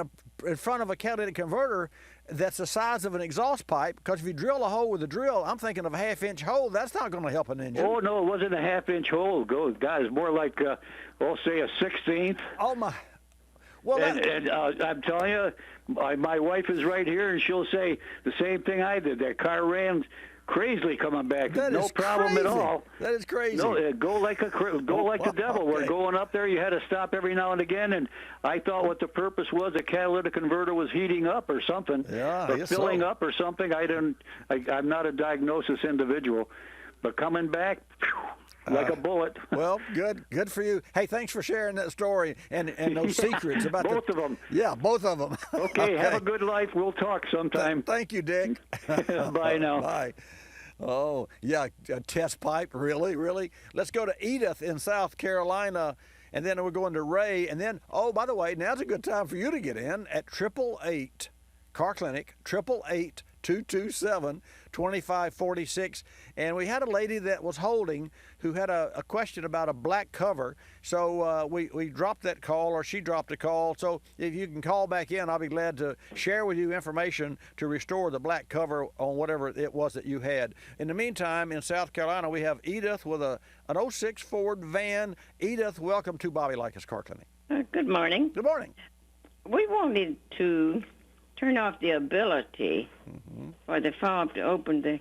front of a catalytic converter that's the size of an exhaust pipe? Because if you drill a hole with a drill, I'm thinking of a half-inch hole. That's not going to help an engine. Oh, no, it wasn't a half-inch hole. Guys, more like, say a 16th. Oh, my. Well, and I'm telling you, my wife is right here, and she'll say the same thing I did. That car ran crazily coming back. No problem at all. That is crazy. No, go like the devil. We're going up there. You had to stop every now and again, and I thought what the purpose was, the catalytic converter was heating up or something, or filling up or something. I'm not a diagnosis individual, but coming back. Like a bullet. Well, good for you. Hey, thanks for sharing that story and those secrets about both of them. Yeah, both of them. Okay, have a good life. We'll talk sometime. Thank you, Dick. Bye now. Bye. Oh, yeah, a test pipe, really? Let's go to Edith in South Carolina, and then we're going to Ray, and then, by the way, now's a good time for you to get in at 888 Car Clinic, 888-227-2546. And we had a lady that was holding who had a question about a black cover. So we dropped that call, or she dropped a call. So if you can call back in, I'll be glad to share with you information to restore the black cover on whatever it was that you had. In the meantime, in South Carolina, we have Edith with an 06 Ford van. Edith, welcome to Bobby Likis Car Clinic. Good morning. Good morning. We wanted to turn off the ability for the fob to open the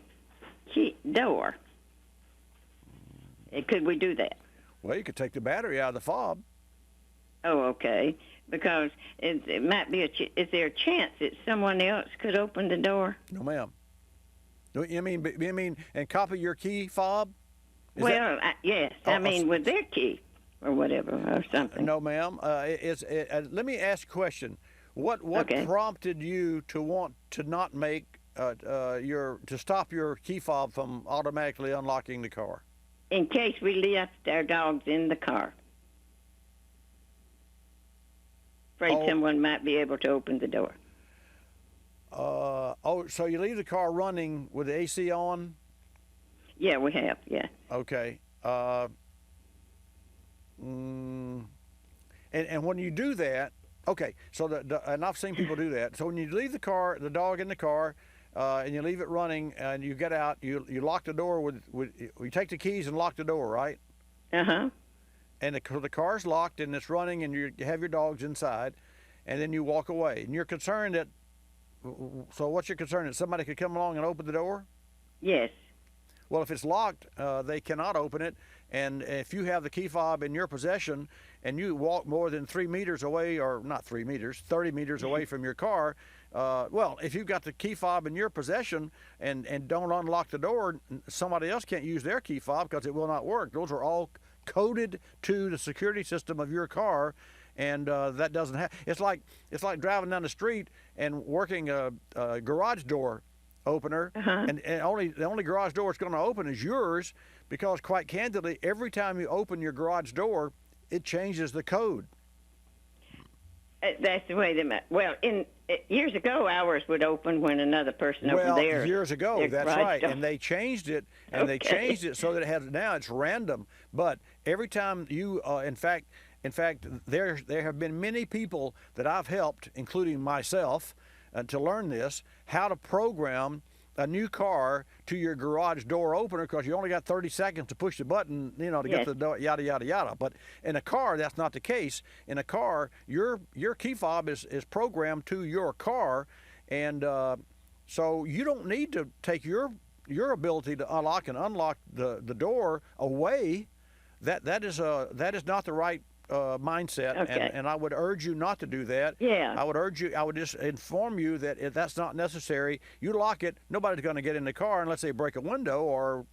key door. Could we do that? Well, you could take the battery out of the fob. Oh, okay. Because it might be is there a chance that someone else could open the door? No, ma'am. You mean and copy your key fob? Yes. I mean with their key. or whatever or something. No, ma'am. Let me ask a question. What prompted you to want to not make to stop your key fob from automatically unlocking the car? In case we left our dogs in the car. Afraid someone might be able to open the door. So you leave the car running with the AC on? Yeah, we have, yeah. Okay. And when you do that, okay, so and I've seen people do that. So when you leave the dog in the car, and you leave it running, and you get out, you lock the door with you take the keys and lock the door, right? Uh-huh. And the car's locked and it's running, and you have your dogs inside, and then you walk away. And you're concerned that. So what's your concern? That somebody could come along and open the door? Yes. Well, if it's locked, they cannot open it. And if you have the key fob in your possession and you walk more than 3 meters away, or not 3 meters, 30 meters away from your car, well, if you've got the key fob in your possession and don't unlock the door, somebody else can't use their key fob because it will not work. Those are all coded to the security system of your car. And that doesn't have. It's like driving down the street and working a garage door opener, and the only garage door it's going to open is yours, because quite candidly, every time you open your garage door, it changes the code. That's the way they. Well, years ago, ours would open when another person opened theirs. Well, years ago, that's right, and they changed it, and they changed it so that it has now it's random. But every time you, in fact, there have been many people that I've helped, including myself, to learn this, how to program a new car to your garage door opener, because you only got 30 seconds to push the button, to get to the door, yada, yada, yada. But in a car, that's not the case. In a car, your key fob is programmed to your car, and so you don't need to take your ability to unlock and unlock the door away. That is not the right mindset, okay. and I would urge you not to do that. Yeah. I would just inform you that if that's not necessary, you lock it. Nobody's going to get in the car unless they break a window or.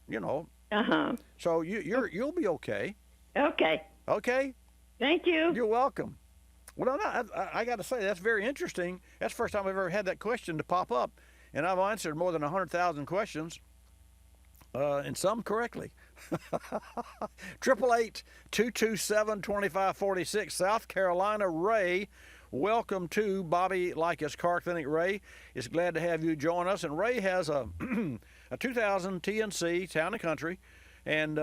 So you'll be okay. Okay. Okay. Thank you. You're welcome. Well, I got to say that's very interesting. That's the first time I've ever had that question to pop up, and I've answered more than 100,000 questions, and some correctly. 888-227-2546, South Carolina. Ray, welcome to Bobby Likis Car Clinic. Ray is glad to have you join us. And Ray has a 2000 TNC Town and Country. And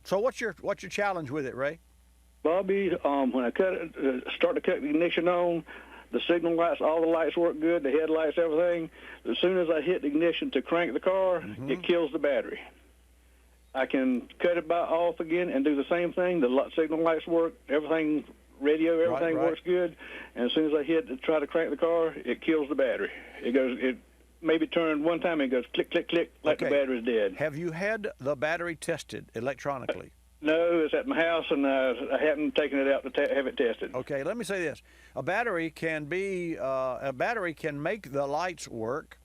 so what's your challenge with it, Ray? Bobby, when I start to cut the ignition on, the signal lights, all the lights work good, the headlights, everything. As soon as I hit the ignition to crank the car, it kills the battery. I can cut it off again and do the same thing. The signal lights work, everything, radio, everything works good. And as soon as I hit to try to crank the car, it kills the battery. It maybe turned one time and it goes click, click, click, like the battery's dead. Have you had the battery tested electronically? No, it's at my house, and I haven't taken it out to have it tested. Okay, let me say this: a battery can make the lights work.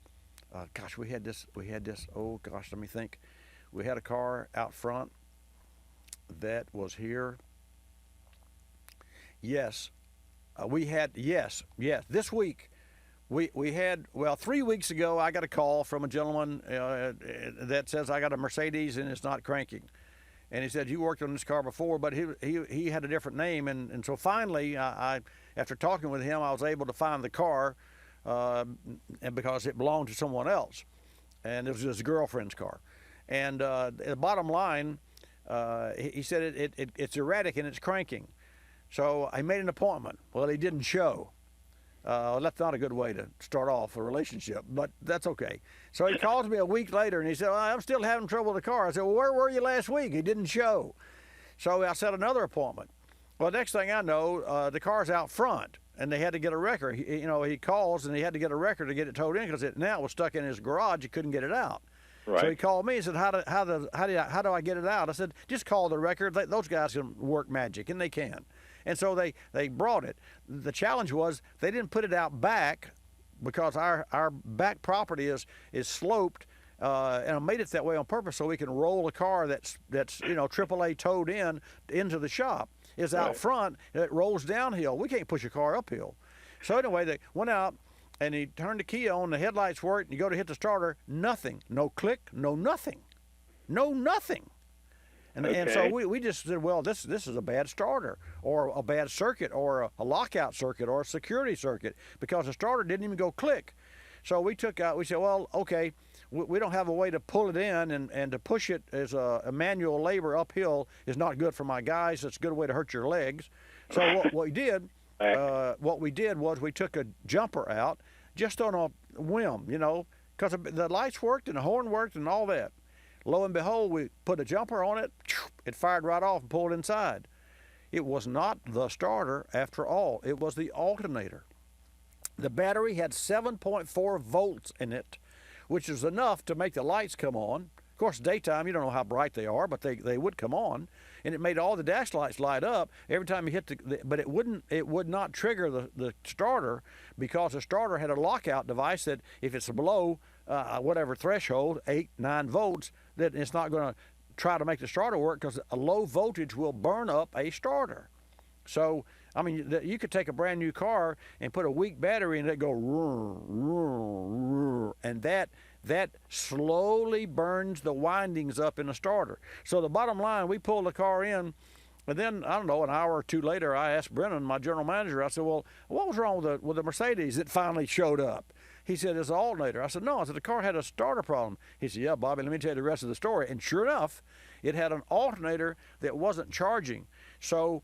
Gosh, we had this. Oh gosh, let me think. We had a car out front that was here. Yes, we had. Yes. This week, we had. Well, 3 weeks ago, I got a call from a gentleman that says I got a Mercedes and it's not cranking. And he said, you worked on this car before, but he had a different name. And so finally, I after talking with him, I was able to find the car, and because it belonged to someone else. And it was his girlfriend's car. And the bottom line, he said it's erratic and it's cranking. So I made an appointment. Well, he didn't show. That's not a good way to start off a relationship, but that's okay. So he calls me a week later and he said, well, I'm still having trouble with the car. I said, well, where were you last week? He didn't show. So I set another appointment. Well, next thing I know, the car's out front and they had to get a wrecker. He calls and he had to get a wrecker to get it towed in because it was stuck in his garage. He couldn't get it out. Right. So he called me and said, how do I get it out? I said, just call the wrecker. Those guys can work magic, and they can. And so they brought it. The challenge was they didn't put it out back because our back property is sloped, and I made it that way on purpose so we can roll a car that's AAA towed into the shop. is out front. It rolls downhill. We can't push a car uphill. So anyway, they went out, and he turned the key on. The headlights worked. And you go to hit the starter, nothing. No click, no nothing. No nothing. And so we just said, well, this is a bad starter, or a bad circuit, or a lockout circuit, or a security circuit, because the starter didn't even go click. So we said, well, okay, we don't have a way to pull it in, and to push it as a manual labor uphill is not good for my guys. It's a good way to hurt your legs. So what we did was we took a jumper out just on a whim, because the lights worked and the horn worked and all that. Lo and behold, we put a jumper on it. It fired right off and pulled inside. It was not the starter after all. It was the alternator. The battery had 7.4 volts in it, which is enough to make the lights come on. Of course, daytime, you don't know how bright they are, but they would come on. And it made all the dash lights light up every time you hit but it would not trigger the starter, because the starter had a lockout device that if it's below whatever threshold, 8, 9 volts, that it's not going to try to make the starter work, because a low voltage will burn up a starter. So, I mean, you could take a brand new car and put a weak battery in it, go and that slowly burns the windings up in the starter. So the bottom line, we pulled the car in, and then, I don't know, an hour or two later, I asked Brennan, my general manager, I said, well, what was wrong with the Mercedes that finally showed up? He said, it's an alternator. I said, no. I said, the car had a starter problem. He said, yeah, Bobby, let me tell you the rest of the story. And sure enough, it had an alternator that wasn't charging. So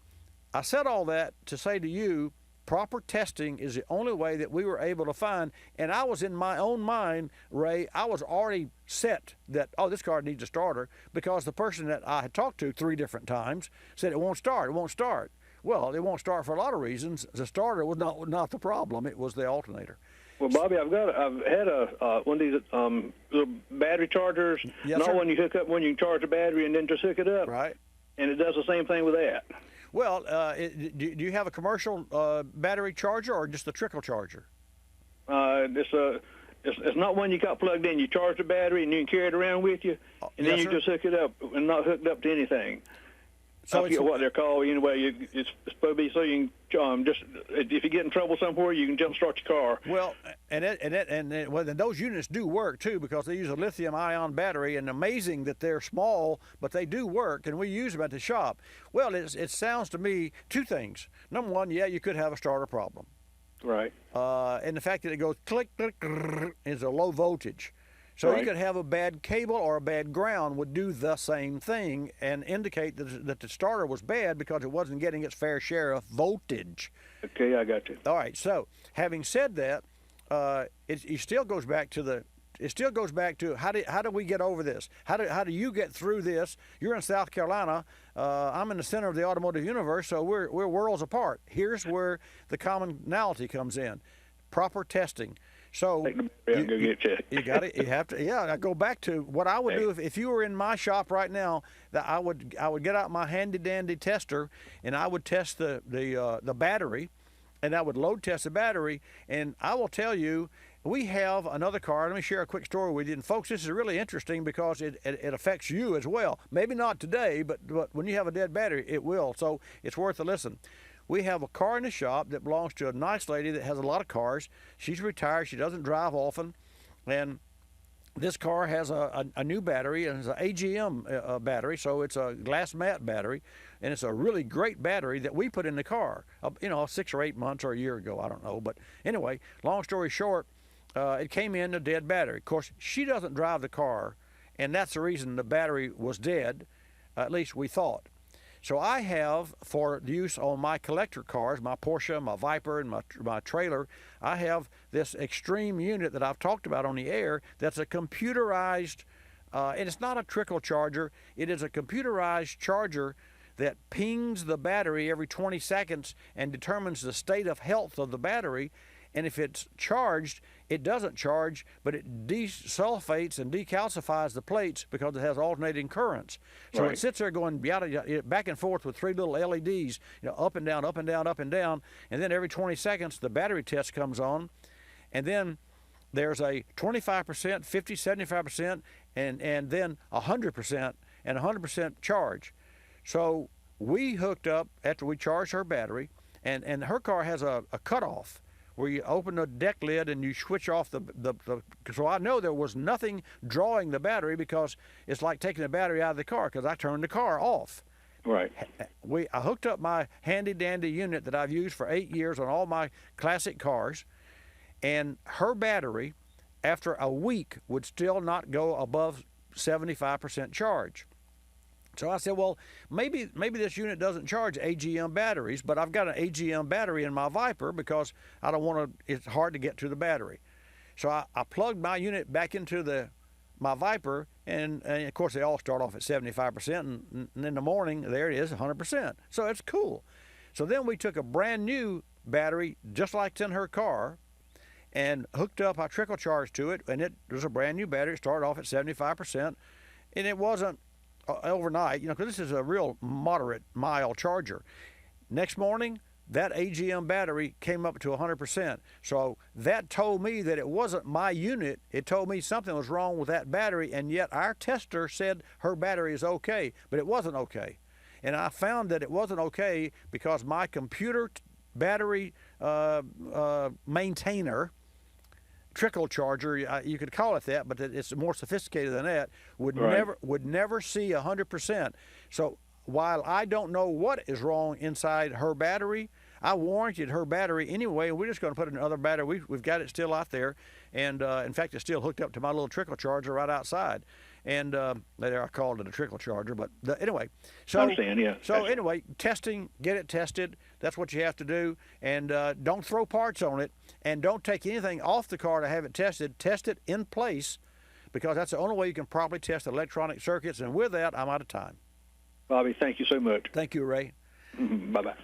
I said all that to say to you, proper testing is the only way that we were able to find. And I was in my own mind, Ray, I was already set that, this car needs a starter, because the person that I had talked to 3 different times said it won't start, it won't start. Well, it won't start for a lot of reasons. The starter was not the problem, it was the alternator. Well, Bobby, I've had one of these little battery chargers. Yes, not sir. one you hook up when you can charge the battery and then just hook it up. Right. And it does the same thing with that. Well, do you have a commercial battery charger or just a trickle charger? It's not one you got plugged in. You charge the battery and you can carry it around with you, and then you just hook it up and not hooked up to anything. So I forget what they're called. Anyway, it's supposed to be so you can just, if you get in trouble somewhere, you can jump start your car. Well, and those units do work too, because they use a lithium-ion battery, and amazing that they're small, but they do work, and we use them at the shop. Well, it sounds to me 2 things. Number one, yeah, you could have a starter problem. Right. And the fact that it goes click, click, is a low voltage. So you could have a bad cable or a bad ground would do the same thing and indicate that the starter was bad because it wasn't getting its fair share of voltage. Okay, I got you. All right. So having said that, it still goes back to how do we get over this? How do you get through this? You're in South Carolina. I'm in the center of the automotive universe, so we're worlds apart. Here's where the commonality comes in: proper testing. So you got it. You have to. Yeah, I go back to what I would do if you were in my shop right now. That I would get out my handy dandy tester, and I would test the battery, and I would load test the battery. And I will tell you, we have another car. Let me share a quick story with you. And folks, this is really interesting because it affects you as well. Maybe not today, but when you have a dead battery, it will. So it's worth a listen. We have a car in the shop that belongs to a nice lady that has a lot of cars. She's retired. She doesn't drive often. And this car has a new battery, and it's an AGM battery, so it's a glass mat battery. And it's a really great battery that we put in the car, 6 or 8 months or a year ago. I don't know. But anyway, long story short, it came in a dead battery. Of course, she doesn't drive the car, and that's the reason the battery was dead, at least we thought. So I have, for use on my collector cars, my Porsche, my Viper, and my trailer, I have this extreme unit that I've talked about on the air that's a computerized, and it's not a trickle charger, it is a computerized charger that pings the battery every 20 seconds and determines the state of health of the battery. And if it's charged, it doesn't charge, but it desulfates and decalcifies the plates because it has alternating currents. So It sits there going back and forth with 3 little LEDs, up and down, up and down, up and down. And then every 20 seconds, the battery test comes on. And then there's a 25%, 50, 75%, and then 100% and 100% charge. So we hooked up after we charged her battery, and her car has a cutoff where you open the deck lid and you switch off the so I know there was nothing drawing the battery, because it's like taking the battery out of the car, because I turned the car off. Right. I hooked up my handy dandy unit that I've used for 8 years on all my classic cars, and her battery, after a week, would still not go above 75% charge. So I said, well, maybe this unit doesn't charge AGM batteries, but I've got an AGM battery in my Viper because I don't want to, it's hard to get to the battery. So I plugged my unit back into my Viper, and of course they all start off at 75%, and in the morning, there it is, 100%. So it's cool. So then we took a brand new battery, just like it's in her car, and hooked up our trickle charge to it, and it was a brand new battery. It started off at 75%, and it wasn't overnight, because this is a real moderate, mild charger. Next morning, that AGM battery came up to 100%. So that told me that it wasn't my unit. It told me something was wrong with that battery, and yet our tester said her battery is okay, but it wasn't okay. And I found that it wasn't okay because my computer battery maintainer, trickle charger, you could call it that, but it's more sophisticated than that, would never see 100%. So while I don't know what is wrong inside her battery, I warranted her battery anyway, and we're just going to put another battery. We've got it still out there, and in fact, it's still hooked up to my little trickle charger right outside. And there, I called it a trickle charger, but anyway. So, I understand, yeah. So anyway, testing, get it tested. That's what you have to do. And don't throw parts on it, and don't take anything off the car to have it tested. Test it in place, because that's the only way you can properly test electronic circuits. And with that, I'm out of time. Bobby, thank you so much. Thank you, Ray. Bye-bye.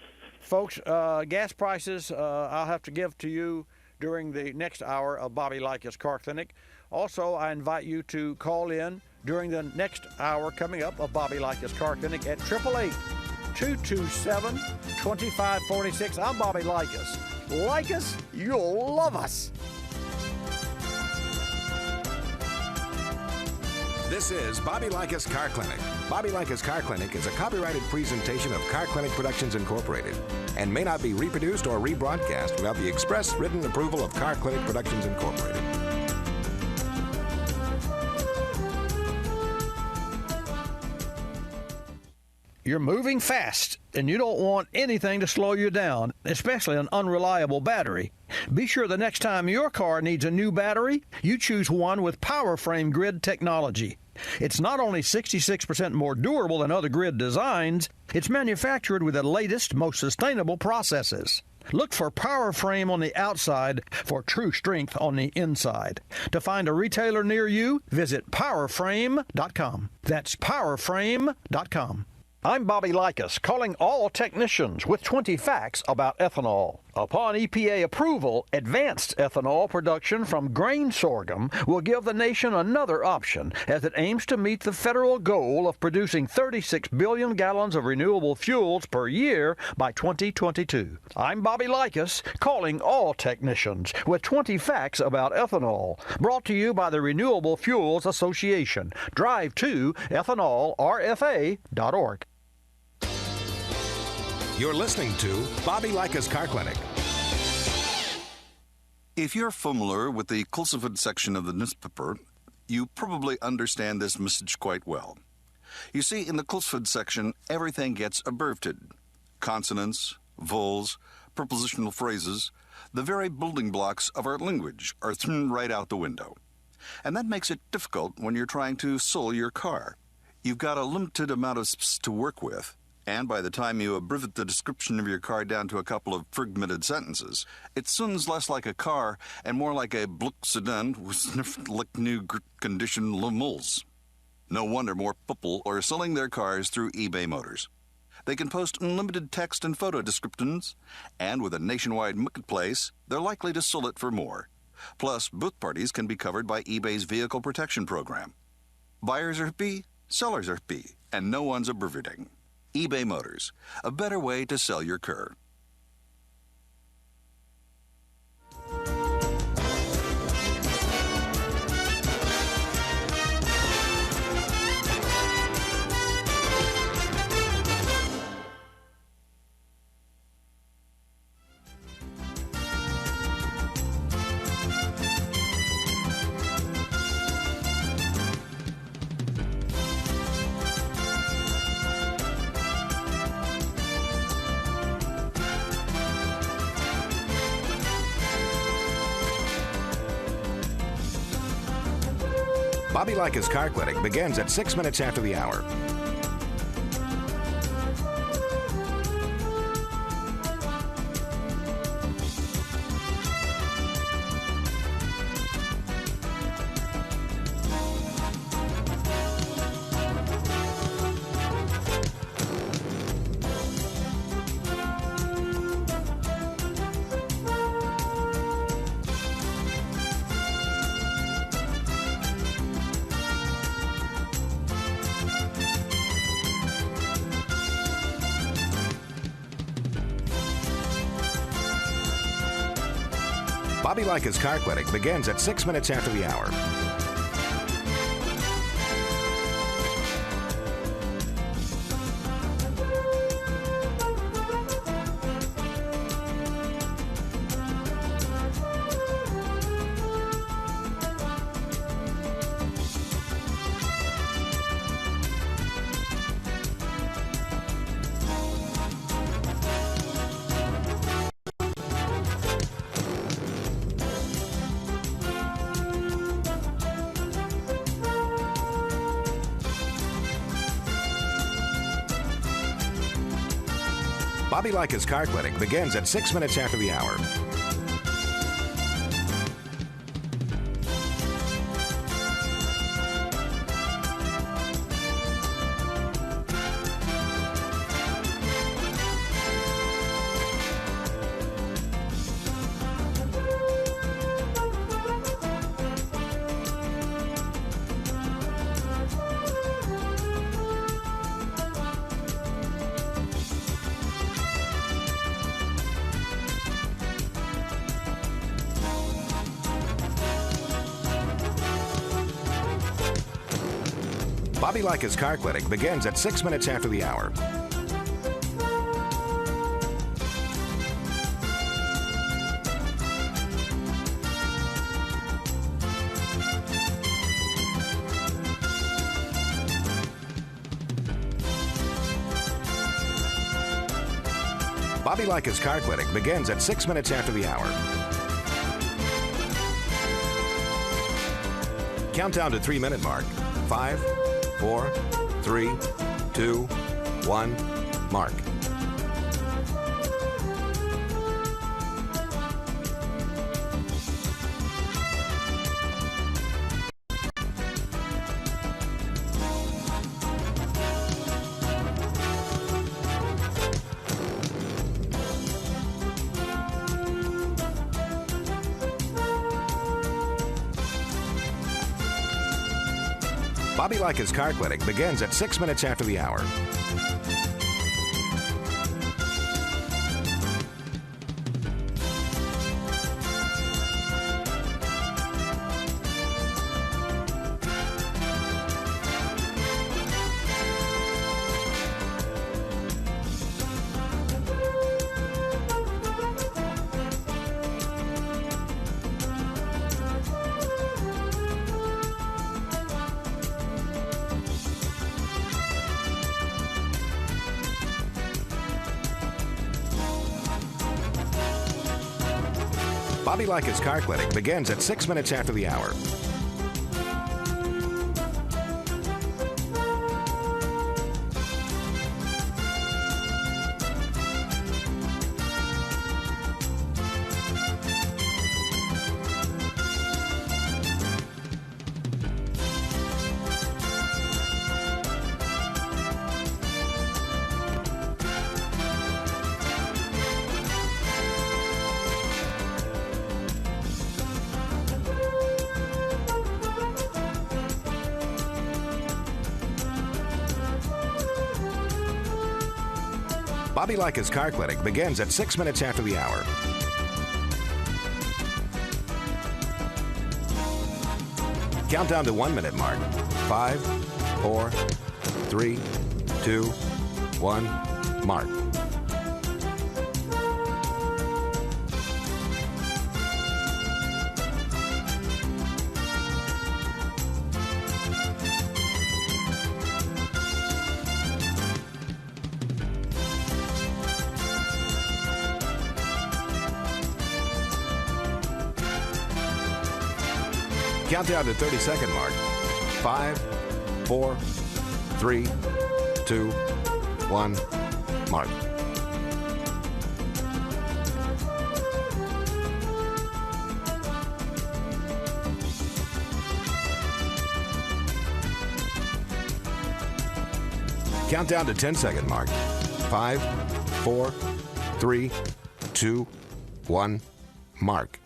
Folks, gas prices I'll have to give to you during the next hour of Bobby Likis Car Clinic. Also, I invite you to call in during the next hour coming up of Bobby Likis Car Clinic at 888-227-2546. I'm Bobby Likis. Like us, you'll love us. This is Bobby Likis Car Clinic. Bobby Likis Car Clinic is a copyrighted presentation of Car Clinic Productions Incorporated and may not be reproduced or rebroadcast without the express written approval of Car Clinic Productions Incorporated. You're moving fast, and you don't want anything to slow you down, especially an unreliable battery. Be sure the next time your car needs a new battery, you choose one with PowerFrame grid technology. It's not only 66% more durable than other grid designs, it's manufactured with the latest, most sustainable processes. Look for PowerFrame on the outside for true strength on the inside. To find a retailer near you, visit PowerFrame.com. That's PowerFrame.com. I'm Bobby Likis, calling all technicians with 20 facts about ethanol. Upon EPA approval, advanced ethanol production from grain sorghum will give the nation another option as it aims to meet the federal goal of producing 36 billion gallons of renewable fuels per year by 2022. I'm Bobby Likis, calling all technicians with 20 facts about ethanol. Brought to you by the Renewable Fuels Association. Drive to ethanolrfa.org. You're listening to Bobby Likis Car Clinic. If you're familiar with the cultivated section of the newspaper, you probably understand this message quite well. You see, in the cultivated section, everything gets abbreviated. Consonants, vowels, prepositional phrases, the very building blocks of our language are thrown right out the window. And that makes it difficult when you're trying to sell your car. You've got a limited amount of space to work with. And by the time you abbreviate the description of your car down to a couple of fragmented sentences, it sounds less like a car and more like a Bluck sedan with sniffed like new condition lemurs. No wonder more people are selling their cars through eBay Motors. They can post unlimited text and photo descriptions, and with a nationwide marketplace, they're likely to sell it for more. Plus, both parties can be covered by eBay's Vehicle Protection Program. Buyers are happy, sellers are happy, and no one's abbreviating. eBay Motors, a better way to sell your car. Bobby Likis Car Clinic begins at 6 minutes after the hour. Bobby Likis Car Clinic begins at 6 minutes after the hour. Bobby Likis Car Clinic begins at 6 minutes after the hour. Bobby Likis Car Clinic begins at 6 minutes after the hour. Bobby Likis Car Clinic begins at 6 minutes after the hour. Countdown to 3-minute mark. 5, 4, 3, 2, 1, mark. Bobby Likis Car Clinic begins at 6 minutes after the hour. Bobby Likis Car Clinic begins at 6 minutes after the hour. Bobby Likis Car Clinic begins at 6 minutes after the hour. Countdown to 1-minute mark. 5, 4, 3, 2, 1, mark. Countdown to 30-second mark. 5, 4, 3, 2, 1, mark. Count down to 10-second mark. 5, 4, 3, 2, 1, mark.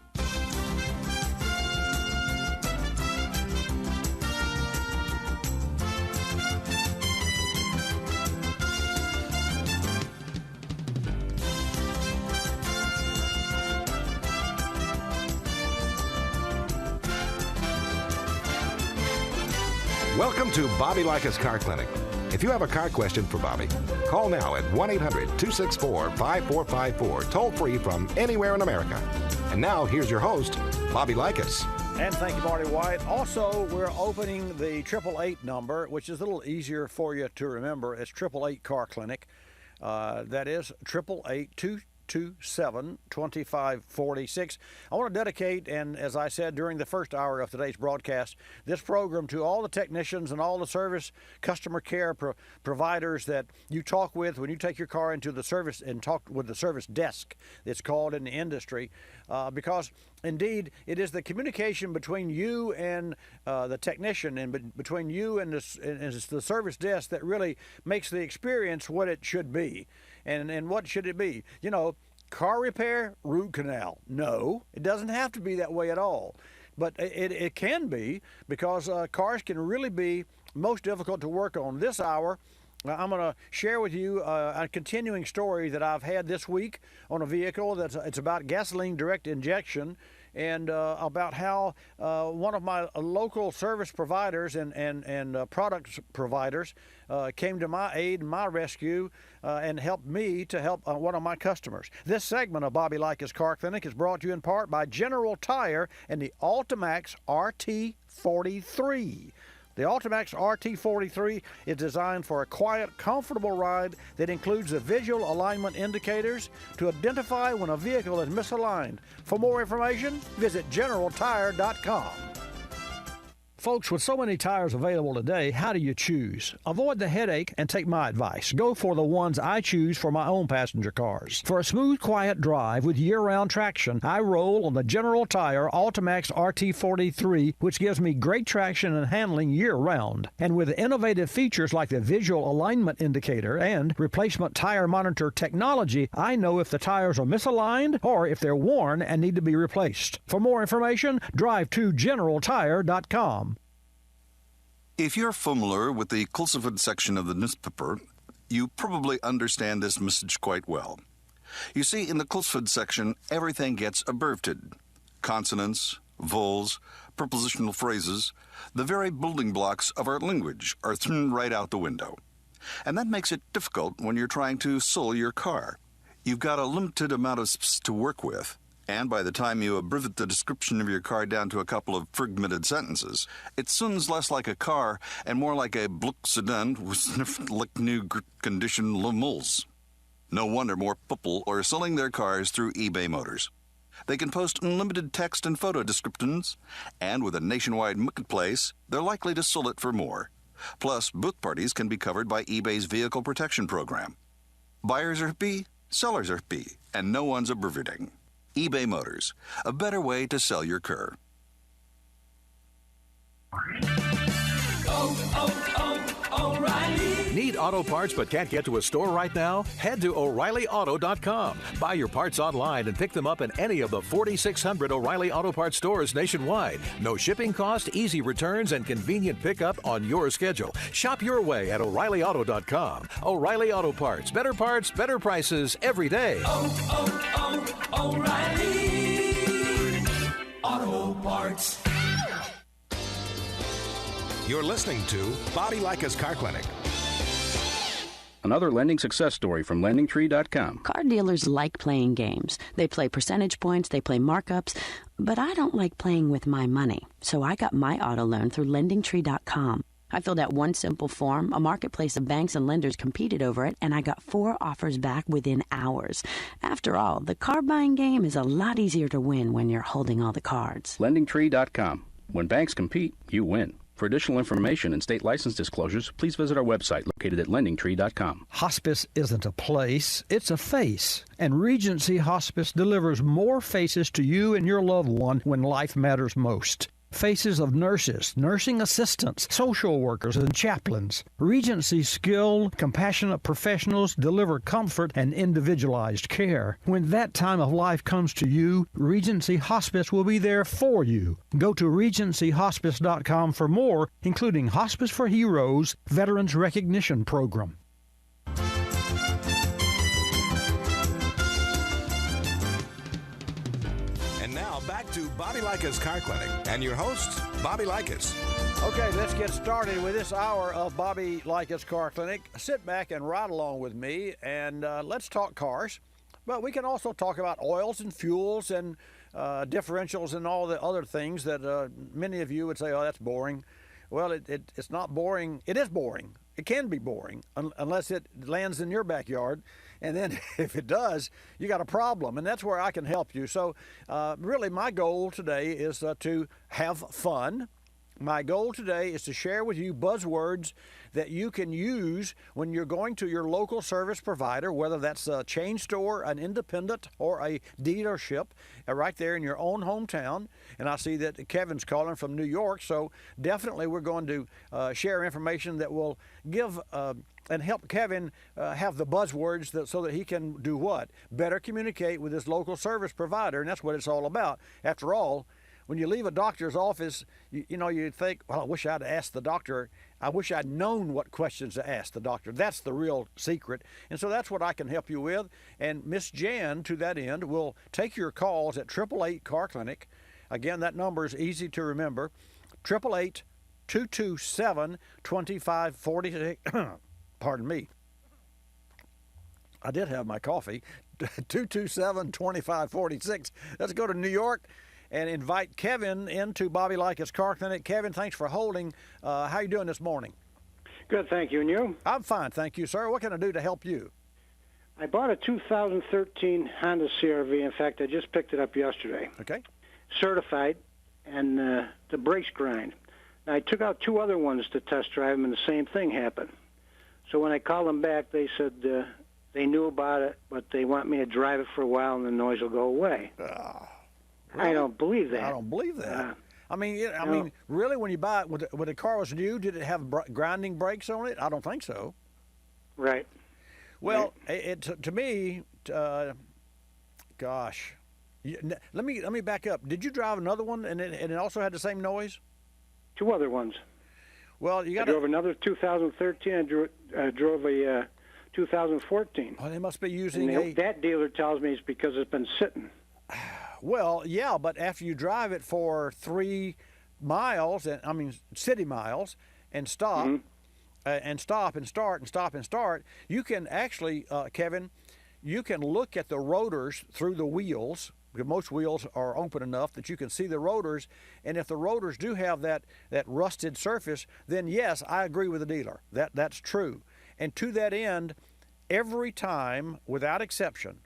Welcome to Bobby Likis Car Clinic. If you have a car question for Bobby, call now at 1-800-264-5454, toll free from anywhere in America. And now, here's your host, Bobby Likis. And thank you, Marty White. Also, we're opening the 888 number, which is a little easier for you to remember. It's 888 Car Clinic. That is 888-227-2546. I want to dedicate, and as I said during the first hour of today's broadcast, this program to all the technicians and all the service customer care providers that you talk with when you take your car into the service and talk with the service desk, it's called in the industry, because indeed it is the communication between you and the technician and between you and the service desk that really makes the experience what it should be. And what should it be? You know, car repair, root canal. No, it doesn't have to be that way at all. But it can be, because cars can really be most difficult to work on. This hour, I'm going to share with you a continuing story that I've had this week on a vehicle. It's about gasoline direct injection, and about how one of my local service providers and product providers came to my aid and my rescue and helped me to help one of my customers. This segment of Bobby Likis Car Clinic is brought to you in part by General Tire and the Ultimax RT43. The Ultimax RT43 is designed for a quiet, comfortable ride that includes the visual alignment indicators to identify when a vehicle is misaligned. For more information, visit GeneralTire.com. Folks, with so many tires available today, how do you choose? Avoid the headache and take my advice. Go for the ones I choose for my own passenger cars. For a smooth, quiet drive with year-round traction, I roll on the General Tire Ultimax RT43, which gives me great traction and handling year-round. And with innovative features like the visual alignment indicator and replacement tire monitor technology, I know if the tires are misaligned or if they're worn and need to be replaced. For more information, drive to GeneralTire.com. If you're familiar with the Kulsefed section of the newspaper, you probably understand this message quite well. You see, in the Kulsefed section, everything gets abbreviated. Consonants, vowels, prepositional phrases, the very building blocks of our language are thrown right out the window. And that makes it difficult when you're trying to sell your car. You've got a limited amount of space to work with. And by the time you abbreviate the description of your car down to a couple of fragmented sentences, it sounds less like a car and more like a Bluck sedan with like new condition lemals. No wonder more people are selling their cars through eBay Motors. They can post unlimited text and photo descriptions, and with a nationwide marketplace, they're likely to sell it for more. Plus, both parties can be covered by eBay's vehicle protection program. Buyers are happy, sellers are happy, and no one's abbreviating. eBay Motors, a better way to sell your car. O'Reilly. Need auto parts but can't get to a store right now? Head to O'ReillyAuto.com. Buy your parts online and pick them up in any of the 4,600 O'Reilly Auto Parts stores nationwide. No shipping cost, easy returns, and convenient pickup on your schedule. Shop your way at O'ReillyAuto.com. O'Reilly Auto Parts. Better prices every day. O'Reilly Auto Parts. You're listening to Bobby Likis Car Clinic. Another lending success story from LendingTree.com. Car dealers like playing games. They play percentage points, they play markups, but I don't like playing with my money. So I got my auto loan through LendingTree.com. I filled out one simple form, a marketplace of banks and lenders competed over it, and I got 4 offers back within hours. After all, the car buying game is a lot easier to win when you're holding all the cards. LendingTree.com. When banks compete, you win. For additional information and state license disclosures, please visit our website located at lendingtree.com. Hospice isn't a place, it's a face. And Regency Hospice delivers more faces to you and your loved one when life matters most. Faces of nurses, nursing assistants, social workers, and chaplains. Regency's skilled, compassionate professionals deliver comfort and individualized care. When that time of life comes to you, Regency Hospice will be there for you. Go to regencyhospice.com for more, including Hospice for Heroes Veterans Recognition Program. Back to Bobby Likis Car Clinic and your host, Bobby Likis. Okay, let's get started with this hour of Bobby Likis Car Clinic. Sit back and ride along with me, and let's talk cars. But we can also talk about oils and fuels and differentials and all the other things that many of you would say, oh, that's boring. Well, it's not boring. It is boring. It can be boring unless it lands in your backyard. And then if it does, you got a problem. And that's where I can help you. So really my goal today is to have fun. My goal today is to share with you buzzwords that you can use when you're going to your local service provider, whether that's a chain store, an independent, or a dealership, right there in your own hometown. And I see that Kevin's calling from New York, so definitely we're going to share information that will give and help Kevin have the buzzwords so that he can do what? Better communicate with his local service provider, and that's what it's all about. After all, when you leave a doctor's office, you know, you think, well, I wish I'd asked the doctor. I wish I'd known what questions to ask the doctor. That's the real secret. And so that's what I can help you with. And Miss Jan, to that end, will take your calls at 888 Car Clinic. Again, that number is easy to remember. 888-227-2546. Pardon me. I did have my coffee. 227-2546. Let's go to New York and invite Kevin into Bobby Likis Car Clinic. Kevin, thanks for holding. How are you doing this morning? Good, thank you. And you? I'm fine, thank you, sir. What can I do to help you? I bought a 2013 Honda CR-V. In fact, I just picked it up yesterday. Okay. Certified, and the brakes grind. Now, I took out two other ones to test drive them, and the same thing happened. So when I called them back, they said they knew about it, but they want me to drive it for a while, and the noise will go away. Really? I don't believe that. I don't believe that. I mean, really, when you buy it, when the car was new, did it have grinding brakes on it? I don't think so. Right. Well, to me, gosh, let me back up. Did you drive another one, and it also had the same noise? Two other ones. Well, I drove another 2013. I drove a 2014. Oh, they must be using that dealer tells me it's because it's been sitting. Well, yeah, but after you drive it for 3 miles, city miles, and stop, and stop and start and stop and start, you can actually, Kevin, you can look at the rotors through the wheels, because most wheels are open enough that you can see the rotors, and if the rotors do have that rusted surface, then yes, I agree with the dealer. That's true. And to that end, every time, without exception,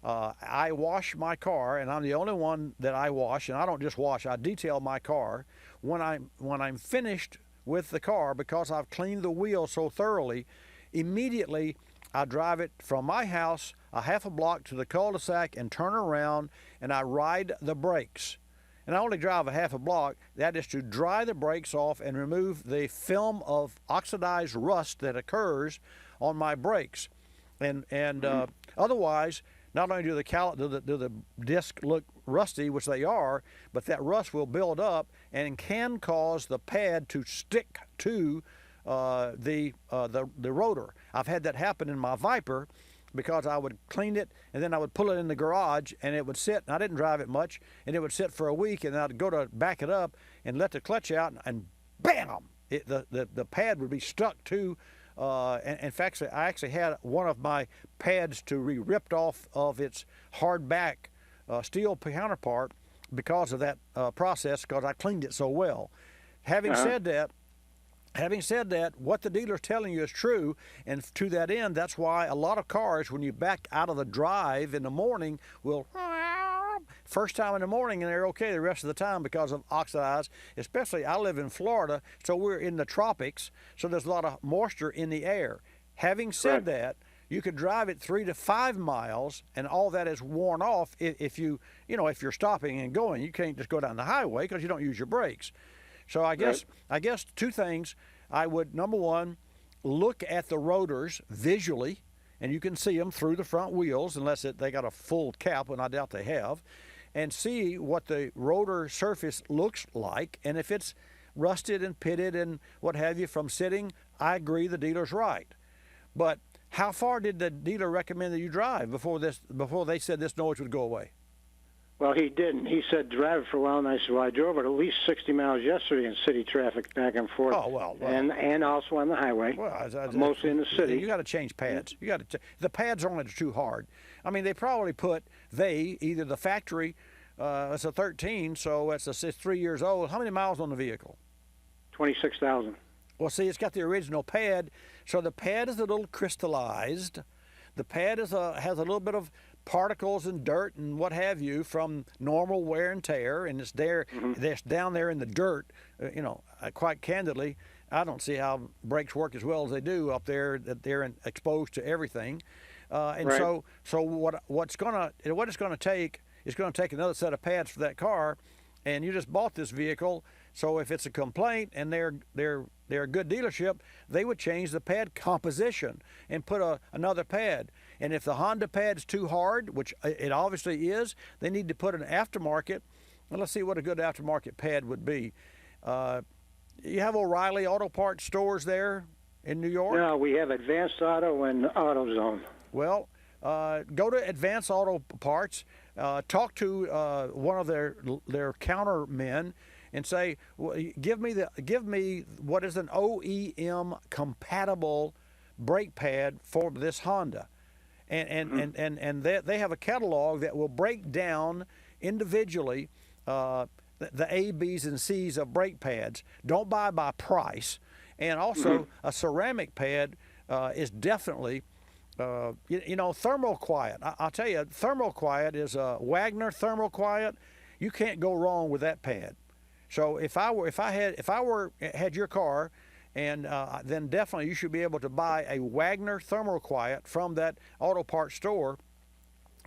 I wash my car, and I'm the only one that I wash, and I don't just wash, I detail my car. When I'm finished with the car, because I've cleaned the wheel so thoroughly, immediately I drive it from my house a half a block to the cul-de-sac and turn around, and I ride the brakes. And I only drive a half a block. That is to dry the brakes off and remove the film of oxidized rust that occurs on my brakes. And otherwise, not only do the disc look rusty, which they are, but that rust will build up and can cause the pad to stick to the rotor. I've had that happen in my Viper, because I would clean it and then I would pull it in the garage and it would sit, and I didn't drive it much, and it would sit for a week, and I'd go to back it up and let the clutch out, and bam, the pad would be stuck to. And in fact, I actually had one of my pads to be ripped off of its hard back steel counterpart because of that process, because I cleaned it so well. Having said that, what the dealer's telling you is true, and to that end, that's why a lot of cars, when you back out of the drive in the morning, will first time in the morning and they're okay the rest of the time because of oxidize. Especially, I live in Florida, so we're in the tropics, so there's a lot of moisture in the air. Having said that, you could drive it 3 to 5 miles, and all that is worn off if you're stopping and going. You can't just go down the highway because you don't use your brakes. So I guess two things. I would, number one, look at the rotors visually, and you can see them through the front wheels unless they got a full cap, and I doubt they have, and see what the rotor surface looks like. And if it's rusted and pitted and what have you from sitting, I agree the dealer's right. But how far did the dealer recommend that you drive before they said this noise would go away? Well, he didn't. He said drive it for a while, and I said, well, I drove it at least 60 miles yesterday in city traffic back and forth. Oh, well. And also on the highway, mostly in the city. You got to change pads. The pads on it are too hard. I mean, they probably either the factory, it's a 13, so it's 3 years old. How many miles on the vehicle? 26,000. Well, see, it's got the original pad, so the pad is a little crystallized. The pad has a little bit of particles and dirt and what have you from normal wear and tear, and it's down there in the dirt. Quite candidly, I don't see how brakes work as well as they do up there. That they're exposed to everything, so what it's going to take is going to take another set of pads for that car, and you just bought this vehicle. So if it's a complaint and they're a good dealership, they would change the pad composition and put another pad. And if the Honda pad's too hard, which it obviously is, they need to put an aftermarket. Well, let's see what a good aftermarket pad would be. You have O'Reilly Auto Parts stores there in New York? No, we have Advanced Auto and AutoZone. Well, go to Advanced Auto Parts, talk to one of their counter men, and say, well, give me what is an OEM compatible brake pad for this Honda, and they have a catalog that will break down individually the A, B's, and C's of brake pads. Don't buy by price, and also a ceramic pad is definitely. Thermal quiet. I'll tell you, thermal quiet is a Wagner thermal quiet. You can't go wrong with that pad. So if I had your car, and then definitely you should be able to buy a Wagner thermal quiet from that auto parts store,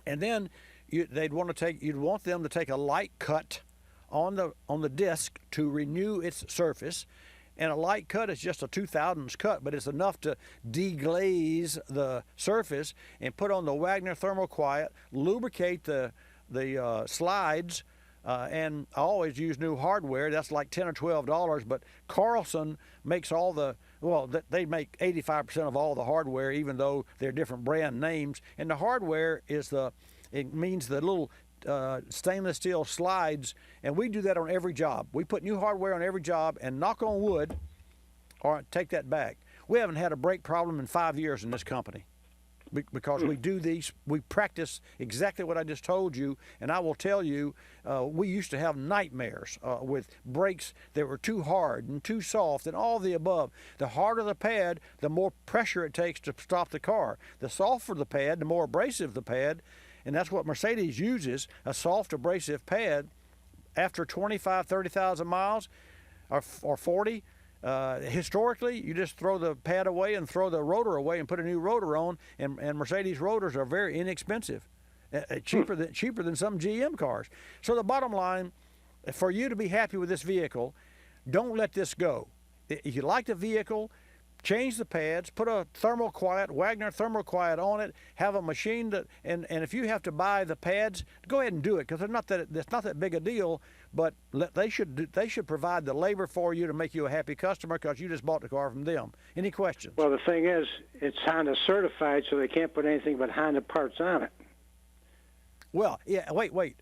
and then you'd want them to take a light cut on the disc to renew its surface. And a light cut is just a 2/1000 cut, but it's enough to deglaze the surface and put on the Wagner thermal quiet, lubricate the slides, and I always use new hardware. That's like $10 or $12, but Carlson makes they make 85% of all the hardware, even though they're different brand names. And the hardware means the little stainless steel slides, and we do that on every job. We put new hardware on every job, and knock on wood, or take that back, we haven't had a brake problem in 5 years in this company because we do these, we practice exactly what I just told you. And I will tell you, we used to have nightmares with brakes that were too hard and too soft and all the above. The harder the pad, the more pressure it takes to stop the car. The softer the pad, the more abrasive the pad. And that's what Mercedes uses, a soft abrasive pad. After 25, 30,000 miles or 40, historically, you just throw the pad away and throw the rotor away and put a new rotor on, and Mercedes rotors are very inexpensive, cheaper than some GM cars. So the bottom line, for you to be happy with this vehicle, don't let this go. If you like the vehicle, change the pads, put a thermal quiet, Wagner thermal quiet on it, have a machine and if you have to buy the pads, go ahead and do it, because it's not that big a deal, but they should provide the labor for you to make you a happy customer because you just bought the car from them. Any questions? Well, the thing is, it's Honda certified, so they can't put anything but Honda parts on it. Well, yeah, wait.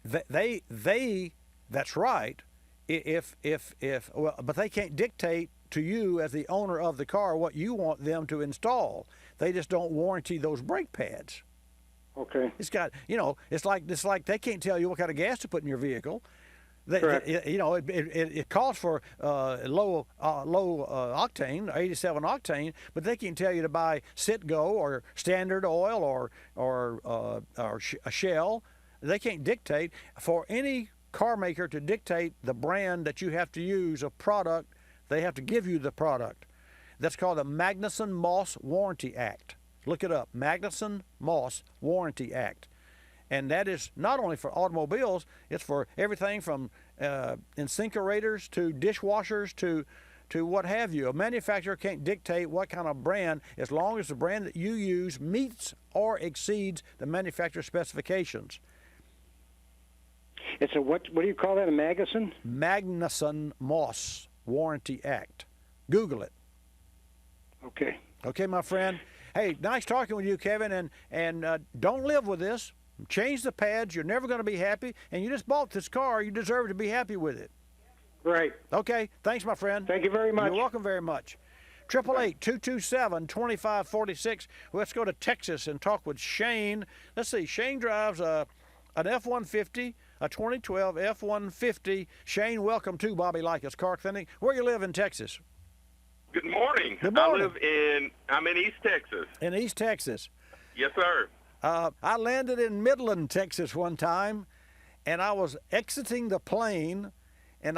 That's right. But they can't dictate to you as the owner of the car what you want them to install. They just don't warranty those brake pads. Okay. It's got, it's like they can't tell you what kind of gas to put in your vehicle. It calls for low octane, 87 octane, but they can tell you to buy Citgo or Standard Oil or a Shell. they can't dictate. For any car maker to dictate the brand that you have to use a product, they have to give you the product. That's called the Magnuson-Moss Warranty Act. Look it up, Magnuson-Moss Warranty Act. And that is not only for automobiles, it's for everything from incinerators to dishwashers to what have you. A manufacturer can't dictate what kind of brand as long as the brand that you use meets or exceeds the manufacturer's specifications. It's a what do you call that, a Magnuson? Magnuson-Moss Warranty Act. Google it. Okay. Okay, my friend. Hey, nice talking with you, Kevin, and don't live with this. Change the pads. You're never going to be happy, and you just bought this car. You deserve to be happy with it. Right. Okay. Thanks, my friend. Thank you very much. You're welcome very much. 888-227-2546. Let's go to Texas and talk with Shane. Let's see. Shane drives an F-150, a 2012 F-150. Shane, welcome to Bobby Likis Car Clinic. Where you live in Texas? Good morning. Good morning. I'm in East Texas. In East Texas. Yes, sir. I landed in Midland, Texas one time, and I was exiting the plane, and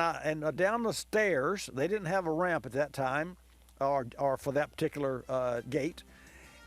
down the stairs. They didn't have a ramp at that time, or for that particular gate.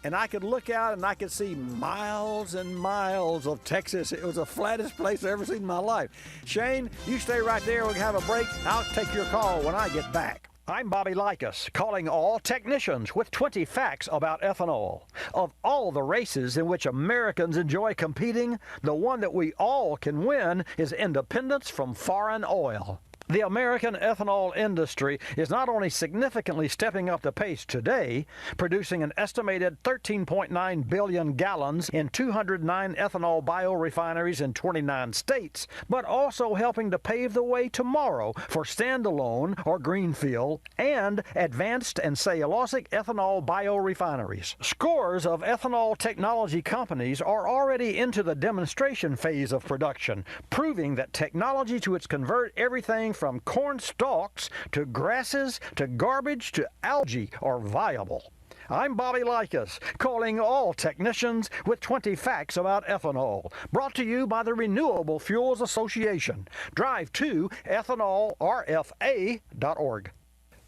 And I could look out and I could see miles and miles of Texas. It was the flattest place I've ever seen in my life. Shane, you stay right there. We can have a break. I'll take your call when I get back. I'm Bobby Likis, calling all technicians with 20 facts about ethanol. Of all the races in which Americans enjoy competing, the one that we all can win is independence from foreign oil. The American ethanol industry is not only significantly stepping up the pace today, producing an estimated 13.9 billion gallons in 209 ethanol biorefineries in 29 states, but also helping to pave the way tomorrow for standalone or greenfield and advanced and cellulosic ethanol biorefineries. Scores of ethanol technology companies are already into the demonstration phase of production, proving that technology to convert everything from corn stalks to grasses to garbage to algae are viable. I'm Bobby Likis, calling all technicians with 20 facts about ethanol. Brought to you by the Renewable Fuels Association. Drive to ethanolrfa.org.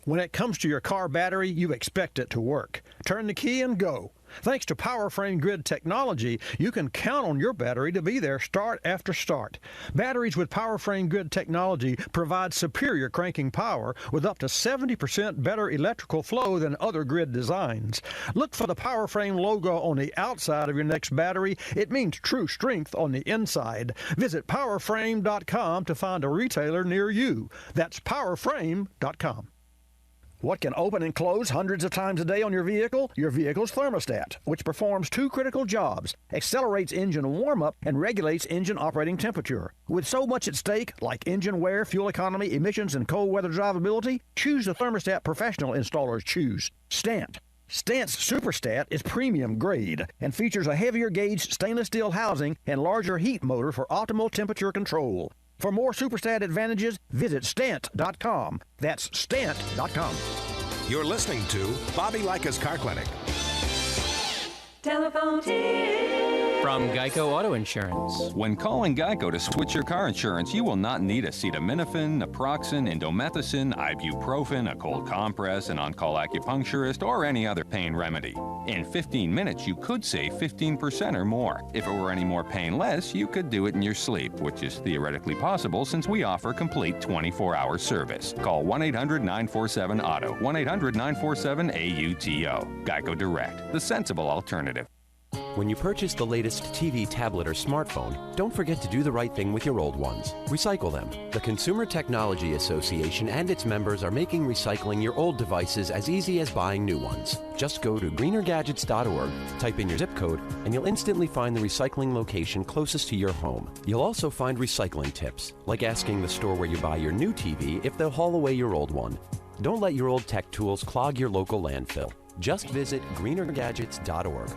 When it comes to your car battery, you expect it to work. Turn the key and go. Thanks to PowerFrame Grid technology, you can count on your battery to be there start after start. Batteries with PowerFrame Grid technology provide superior cranking power with up to 70% better electrical flow than other grid designs. Look for the PowerFrame logo on the outside of your next battery. It means true strength on the inside. Visit PowerFrame.com to find a retailer near you. That's PowerFrame.com. What can open and close hundreds of times a day on your vehicle? Your vehicle's thermostat, which performs two critical jobs: accelerates engine warm-up and regulates engine operating temperature. With so much at stake, like engine wear, fuel economy, emissions, and cold weather drivability, choose the thermostat professional installers choose: Stant. Stant's Superstat is premium grade and features a heavier gauge stainless steel housing and larger heat motor for optimal temperature control. For more Superstat advantages, visit Stant.com. That's Stant.com. You're listening to Bobby Likis Car Clinic. Telephone tip. From Geico Auto Insurance. When calling Geico to switch your car insurance, you will not need acetaminophen, naproxen, indomethacin, ibuprofen, a cold compress, an on-call acupuncturist, or any other pain remedy. In 15 minutes, you could save 15% or more. If it were any more painless, you could do it in your sleep, which is theoretically possible since we offer complete 24-hour service. Call 1-800-947-AUTO, 1-800-947-AUTO. Geico Direct, the sensible alternative. When you purchase the latest TV, tablet, or smartphone, don't forget to do the right thing with your old ones. Recycle them. The Consumer Technology Association and its members are making recycling your old devices as easy as buying new ones. Just go to greenergadgets.org, type in your zip code, and you'll instantly find the recycling location closest to your home. You'll also find recycling tips, like asking the store where you buy your new TV if they'll haul away your old one. Don't let your old tech tools clog your local landfill. Just visit greenergadgets.org.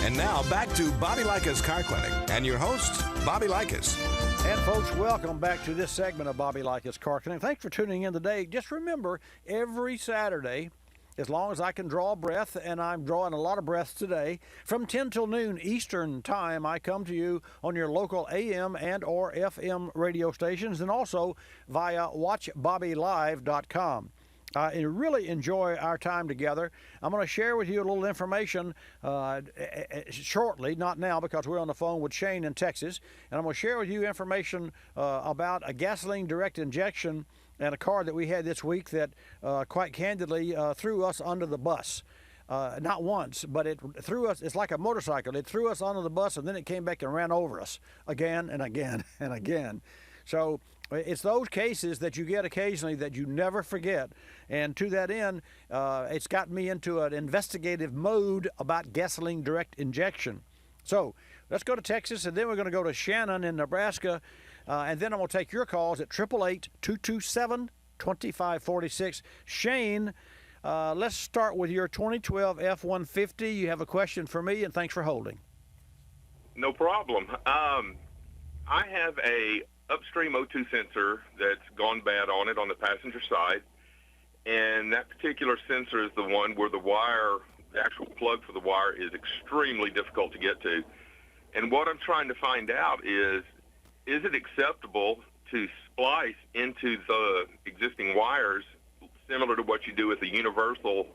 And now back to Bobby Likis Car Clinic and your host, Bobby Likis. And folks, welcome back to this segment of Bobby Likis Car Clinic. Thanks for tuning in today. Just remember, every Saturday as long as I can draw a breath, and I'm drawing a lot of breaths today. From 10 till noon Eastern Time, I come to you on your local AM and or FM radio stations, and also via watchbobbylive.com. I really enjoy our time together. I'm going to share with you a little information shortly, not now because we're on the phone with Shane in Texas, and I'm going to share with you information about a gasoline direct injection and a car that we had this week that quite candidly threw us under the bus. Not once, but it threw us. It's like a motorcycle. It threw us under the bus, and then it came back and ran over us again and again and again. So it's those cases that you get occasionally that you never forget. And to that end, it's gotten me into an investigative mode about gasoline direct injection. So let's go to Texas, and then we're going to go to Shannon in Nebraska. And then I'm going to take your calls at 888-227-2546. Shane, let's start with your 2012 F-150. You have a question for me, and thanks for holding. No problem. I have a upstream O2 sensor that's gone bad on it on the passenger side, and that particular sensor is the one where the wire, the actual plug for the wire, is extremely difficult to get to. And what I'm trying to find out is it acceptable to splice into the existing wires similar to what you do with a universal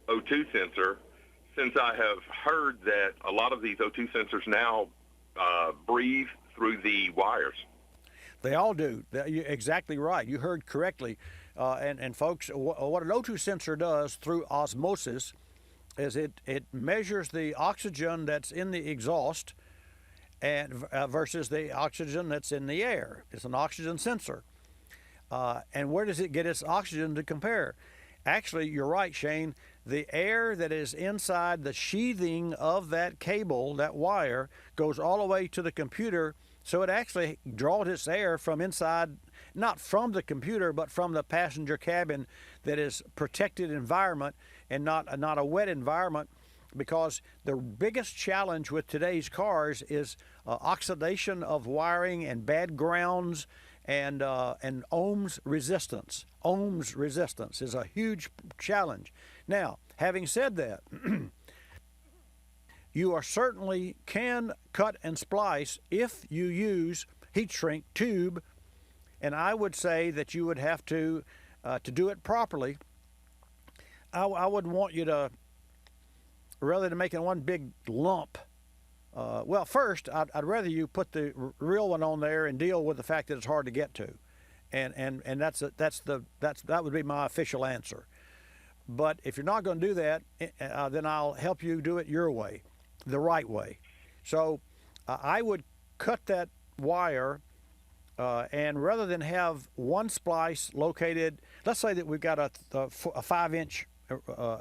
O2 sensor, since I have heard that a lot of these O2 sensors now breathe through the wires? They all do. You're exactly right. You heard correctly. And folks, what an O2 sensor does through osmosis is it measures the oxygen that's in the exhaust and versus the oxygen that's in the air. It's an oxygen sensor. And where does it get its oxygen to compare? Actually, you're right, Shane. The air that is inside the sheathing of that cable, that wire, goes all the way to the computer. So it actually draws its air from inside, not from the computer, but from the passenger cabin that is protected environment and not a wet environment, because the biggest challenge with today's cars is oxidation of wiring and bad grounds and ohms resistance. Ohms resistance is a huge challenge. Now, having said that, you are certainly can cut and splice if you use heat shrink tube, and I would say that you would have to do it properly. I would want you to, rather than making one big lump, well, first I'd rather you put the real one on there and deal with the fact that it's hard to get to, and that would be my official answer. But if you're not going to do that, then I'll help you do it your way, the right way. So I would cut that wire, and rather than have one splice located, let's say that we've got a 5-inch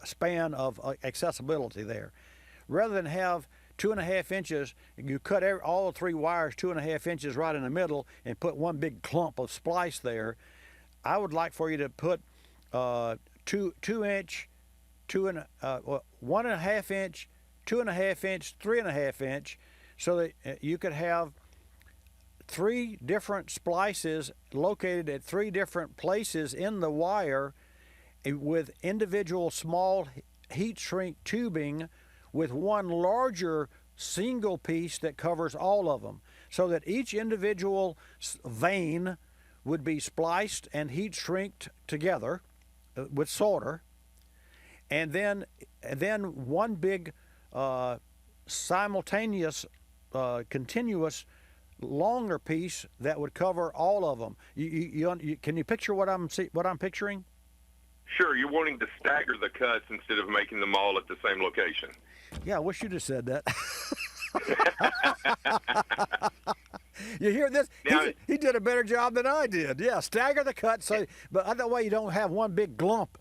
span of accessibility there. Rather than have 2.5 inches, you cut all the 3 wires 2.5 inches right in the middle and put one big clump of splice there. I would like for you to put 2-inch, 1.5 inch, 2.5 inch, 3.5 inch, so that you could have 3 different splices located at 3 different places in the wire with individual small heat shrink tubing with one larger single piece that covers all of them, so that each individual vein would be spliced and heat shrinked together with solder, and then one big simultaneous continuous longer piece that would cover all of them. Can you picture what I'm picturing? Sure, you're wanting to stagger the cuts instead of making them all at the same location. Yeah, I wish you'd have said that. You hear this? He did a better job than I did. Yeah, stagger the cut, but that way you don't have one big clump,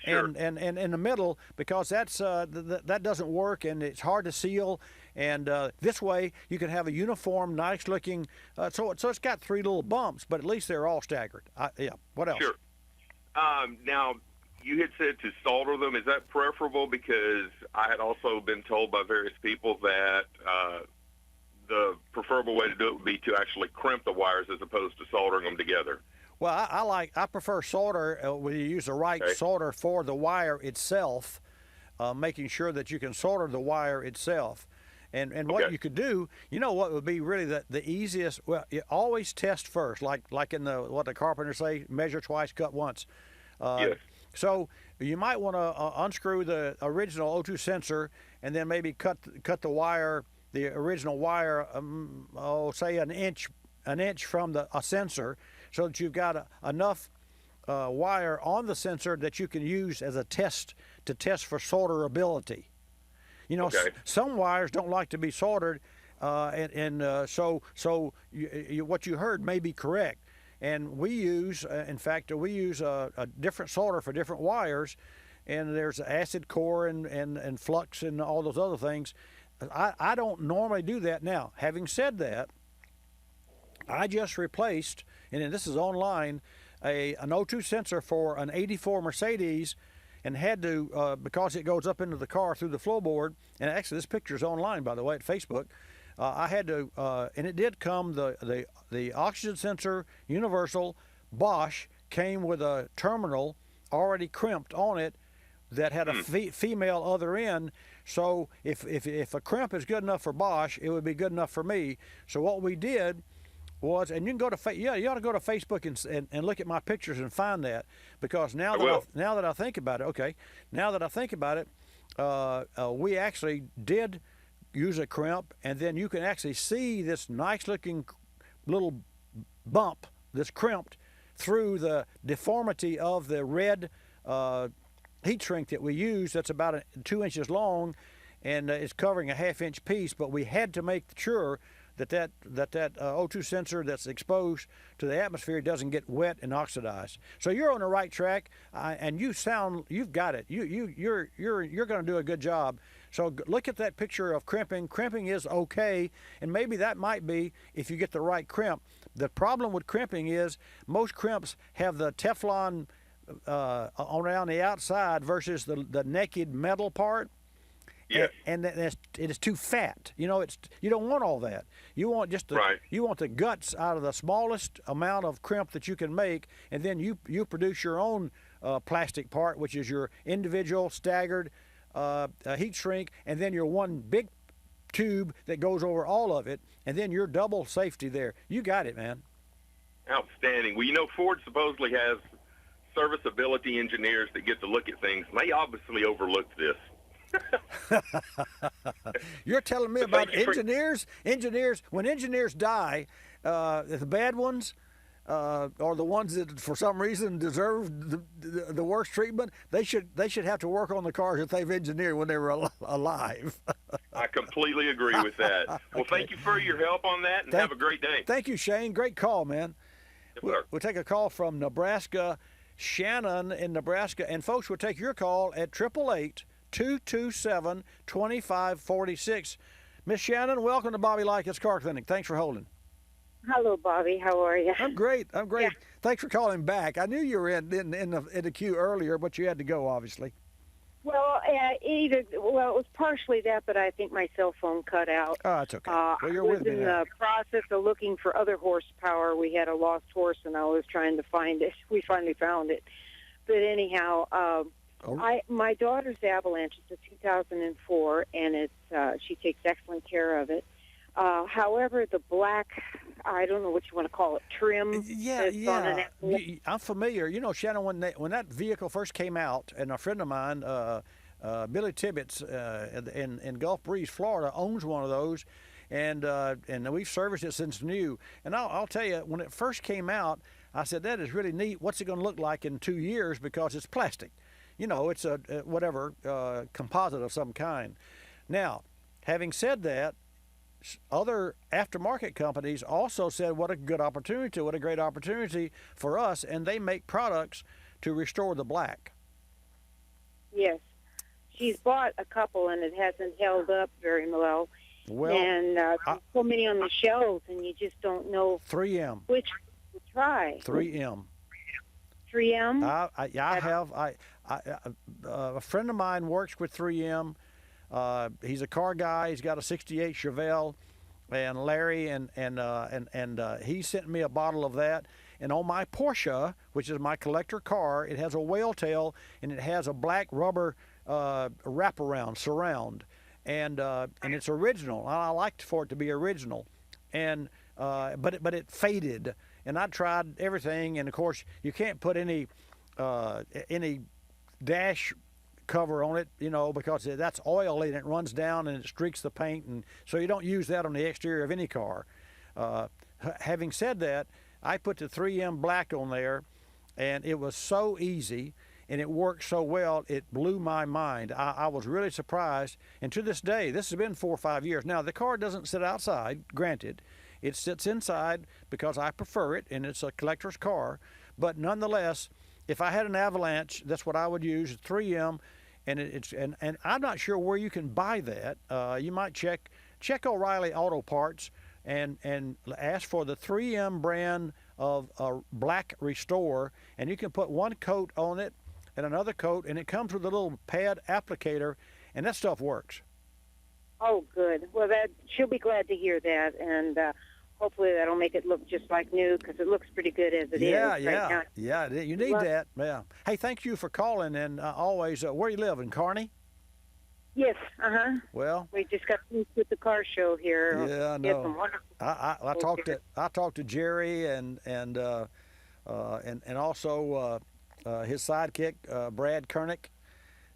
sure. and in the middle, because that doesn't work and it's hard to seal. And this way you can have a uniform, nice-looking. So it's got 3 little bumps, but at least they're all staggered. Yeah. What else? Sure. Now, you had said to solder them. Is that preferable? Because I had also been told by various people that the preferable way to do it would be to actually crimp the wires as opposed to soldering them together. Well, I prefer solder when you use the right solder for the wire itself, making sure that you can solder the wire itself. And what you could do, you know what would be really the easiest, well, you always test first, like in what the carpenters say, measure twice, cut once. Yes. So you might want to unscrew the original O2 sensor and then maybe cut the wire, the original wire, say an inch from a sensor, so that you've got enough wire on the sensor that you can use as a test for solderability. You know, some wires don't like to be soldered, so what you heard may be correct. And we use, in fact, a different solder for different wires, and there's acid core and flux and all those other things. I don't normally do that now. Having said that, I just replaced, and this is online, an O2 sensor for an '84 Mercedes, and had to, because it goes up into the car through the floorboard, and actually this picture's online, by the way, at Facebook. I had to, and it did come, the oxygen sensor, universal, Bosch, came with a terminal already crimped on it that had a female other end. So if a crimp is good enough for Bosch, it would be good enough for me. So what we did was, and you can go to you ought to go to Facebook and look at my pictures and find that, because now that I think about it, we actually did use a crimp, and then you can actually see this nice looking little bump that's crimped through the deformity of the red heat shrink that we use. That's about 2 inches long, and it's covering a half-inch piece, but we had to make sure that O2 sensor that's exposed to the atmosphere doesn't get wet and oxidized. So you're on the right track, and you've got it. You're going to do a good job. So look at that picture of crimping. Crimping is okay, and maybe that might be if you get the right crimp. The problem with crimping is most crimps have the Teflon around the outside versus the naked metal part. Yes. And it is too fat. You know, you don't want all that. You want you want the guts out of the smallest amount of crimp that you can make, and then you produce your own plastic part, which is your individual staggered heat shrink, and then your one big tube that goes over all of it, and then your double safety there. You got it, man. Outstanding. Well, you know, Ford supposedly has serviceability engineers that get to look at things. They obviously overlooked this. You're telling me about engineers? Engineers, when engineers die, the bad ones, or the ones that for some reason deserve the worst treatment, they should have to work on the cars that they've engineered when they were alive. I completely agree with that. Well, thank you for your help on that, and have a great day. Thank you, Shane. Great call, man. Yes, we'll take a call from Nebraska, Shannon in Nebraska, and folks, we'll take your call at 888-227-2546. Miss Shannon, welcome to Bobby Likis Car Clinic. Thanks for holding. Hello, Bobby. How are you? I'm great. Yeah. Thanks for calling back. I knew you were in the queue earlier, but you had to go, obviously. Well, it was partially that, but I think my cell phone cut out. Oh, that's okay. Well, you're with me now. I was in the process of looking for other horsepower. We had a lost horse, and I was trying to find it. We finally found it. But anyhow, my daughter's Avalanche is a 2004, and she takes excellent care of it. However, the black, I don't know what you want to call it, trim. Yeah. I'm familiar. You know, Shannon, when that vehicle first came out, and a friend of mine, Billy Tibbetts in Gulf Breeze, Florida, owns one of those, and we've serviced it since new. And I'll tell you, when it first came out, I said, that is really neat. What's it going to look like in 2 years? Because it's plastic. You know, it's a composite of some kind. Now, having said that, other aftermarket companies also said what a great opportunity for us, and they make products to restore the black. Yes. She's bought a couple, and it hasn't held up very well. And there's so many on the shelves, and you just don't know 3M. Which to try. 3M. 3M? A friend of mine works with 3M. He's a car guy. He's got a '68 Chevelle, and Larry, and he sent me a bottle of that. And on my Porsche, which is my collector car, it has a whale tail, and it has a black rubber wraparound, surround. And it's original. I liked for it to be original. And but it faded. And I tried everything, and of course you can't put any dash cover on it, because that's oily and it runs down and it streaks the paint, and so you don't use that on the exterior of any car. Having said that, I put the 3M black on there, and it was so easy and it worked so well, it blew my mind. I was really surprised, and to this day, this has been 4 or 5 years. Now, the car doesn't sit outside, granted. It sits inside because I prefer it, and it's a collector's car. But nonetheless, if I had an Avalanche, that's what I would use, 3M, and I'm not sure where you can buy that. You might check O'Reilly Auto Parts and ask for the 3M brand of Black Restore, and you can put one coat on it and another coat, and it comes with a little pad applicator, and that stuff works. Oh, good. Well, she'll be glad to hear that, and hopefully that'll make it look just like new, because it looks pretty good as it is right now. Yeah, you need that. Yeah. Hey, thank you for calling, and always, where you live, in Kearney? Yes, Well, we just got finished with the car show here. Yeah, I know. I talked to Jerry and also his sidekick, Brad Kernick,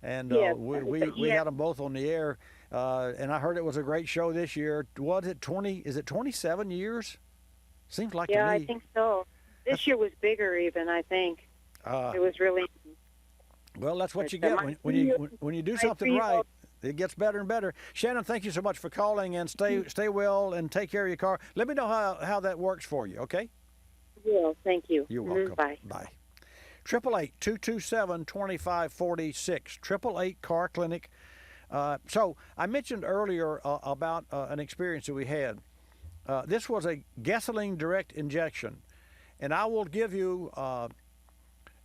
and yes, we had them both on the air. And I heard it was a great show this year. Was it 20? Is it 27 years? Seems like to me. I think so. This year was bigger, even. I think it was really. Well, that's what you get when you do something right. It gets better and better. Shannon, thank you so much for calling, and stay well and take care of your car. Let me know how that works for you. Okay. Yeah. Thank you. You're welcome. Bye. Bye. 888-227-2546. 888 Car Clinic. So I mentioned earlier about an experience that we had. This was a gasoline direct injection, and I will give you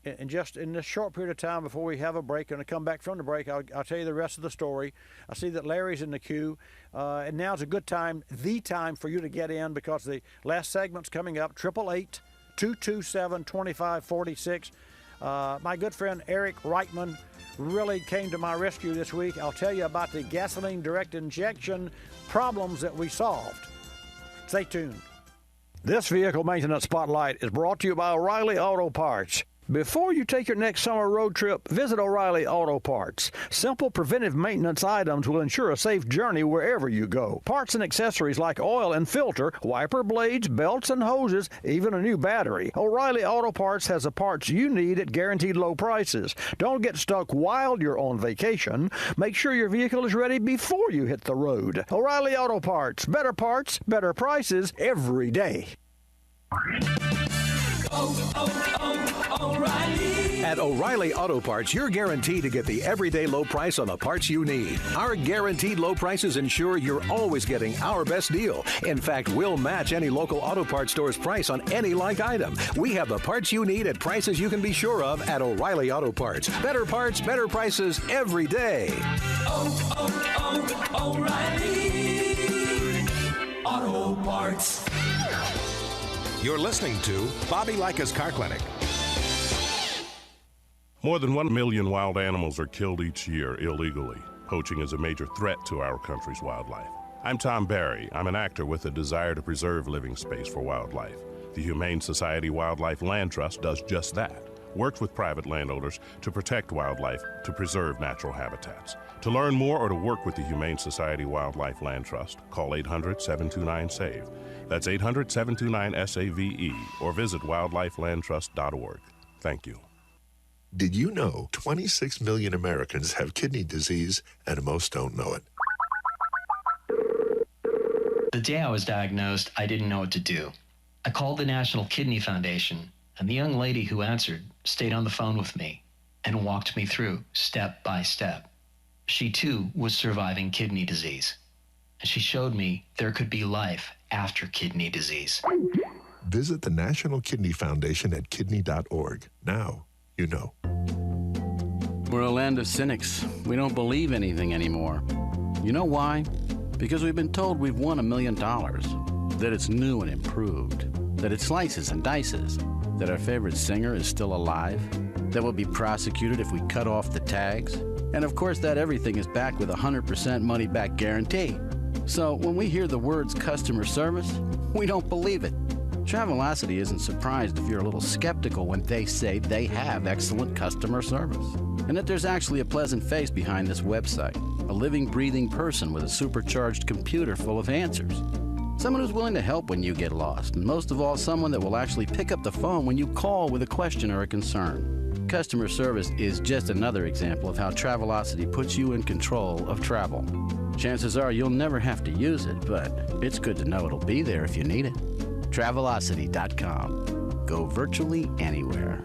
in this short period of time before we have a break, and I come back from the break, I'll tell you the rest of the story. I see that Larry's in the queue, and now's a good time, the time for you to get in, because the last segment's coming up. 888-227-2546. My good friend Eric Reitman really came to my rescue this week. I'll tell you about the gasoline direct injection problems that we solved. Stay tuned. This Vehicle Maintenance Spotlight is brought to you by O'Reilly Auto Parts. Before you take your next summer road trip, visit O'Reilly Auto Parts. Simple preventive maintenance items will ensure a safe journey wherever you go. Parts and accessories like oil and filter, wiper blades, belts and hoses, even a new battery. O'Reilly Auto Parts has the parts you need at guaranteed low prices. Don't get stuck while you're on vacation. Make sure your vehicle is ready before you hit the road. O'Reilly Auto Parts. Better parts, better prices every day. O'Reilly. At O'Reilly Auto Parts, you're guaranteed to get the everyday low price on the parts you need. Our guaranteed low prices ensure you're always getting our best deal. In fact, we'll match any local auto parts store's price on any like item. We have the parts you need at prices you can be sure of at O'Reilly Auto Parts. Better parts, better prices every day. O'Reilly Auto Parts. You're listening to Bobby Likis Car Clinic. More than 1 million wild animals are killed each year illegally. Poaching is a major threat to our country's wildlife. I'm Tom Barry. I'm an actor with a desire to preserve living space for wildlife. The Humane Society Wildlife Land Trust does just that. Works with private landowners to protect wildlife, to preserve natural habitats. To learn more or to work with the Humane Society Wildlife Land Trust, call 800-729-SAVE. That's 800-729-SAVE, or visit wildlifelandtrust.org. Thank you. Did you know 26 million Americans have kidney disease and most don't know it? The day I was diagnosed, I didn't know what to do. I called the National Kidney Foundation, and the young lady who answered stayed on the phone with me and walked me through step by step. She too was surviving kidney disease, and she showed me there could be life after kidney disease. Visit the National Kidney Foundation at kidney.org. Now you know. We're a land of cynics. We don't believe anything anymore. You know why? Because we've been told we've won $1 million, that it's new and improved, that it slices and dices, That our favorite singer is still alive? That we'll be prosecuted if we cut off the tags? And of course that everything is backed with a 100% money-back guarantee. So when we hear the words customer service, we don't believe it. Travelocity isn't surprised if you're a little skeptical when they say they have excellent customer service. And that there's actually a pleasant face behind this website. A living, breathing person with a supercharged computer full of answers. Someone who's willing to help when you get lost. And most of all, someone that will actually pick up the phone when you call with a question or a concern. Customer service is just another example of how Travelocity puts you in control of travel. Chances are you'll never have to use it, but it's good to know it'll be there if you need it. Travelocity.com. Go virtually anywhere.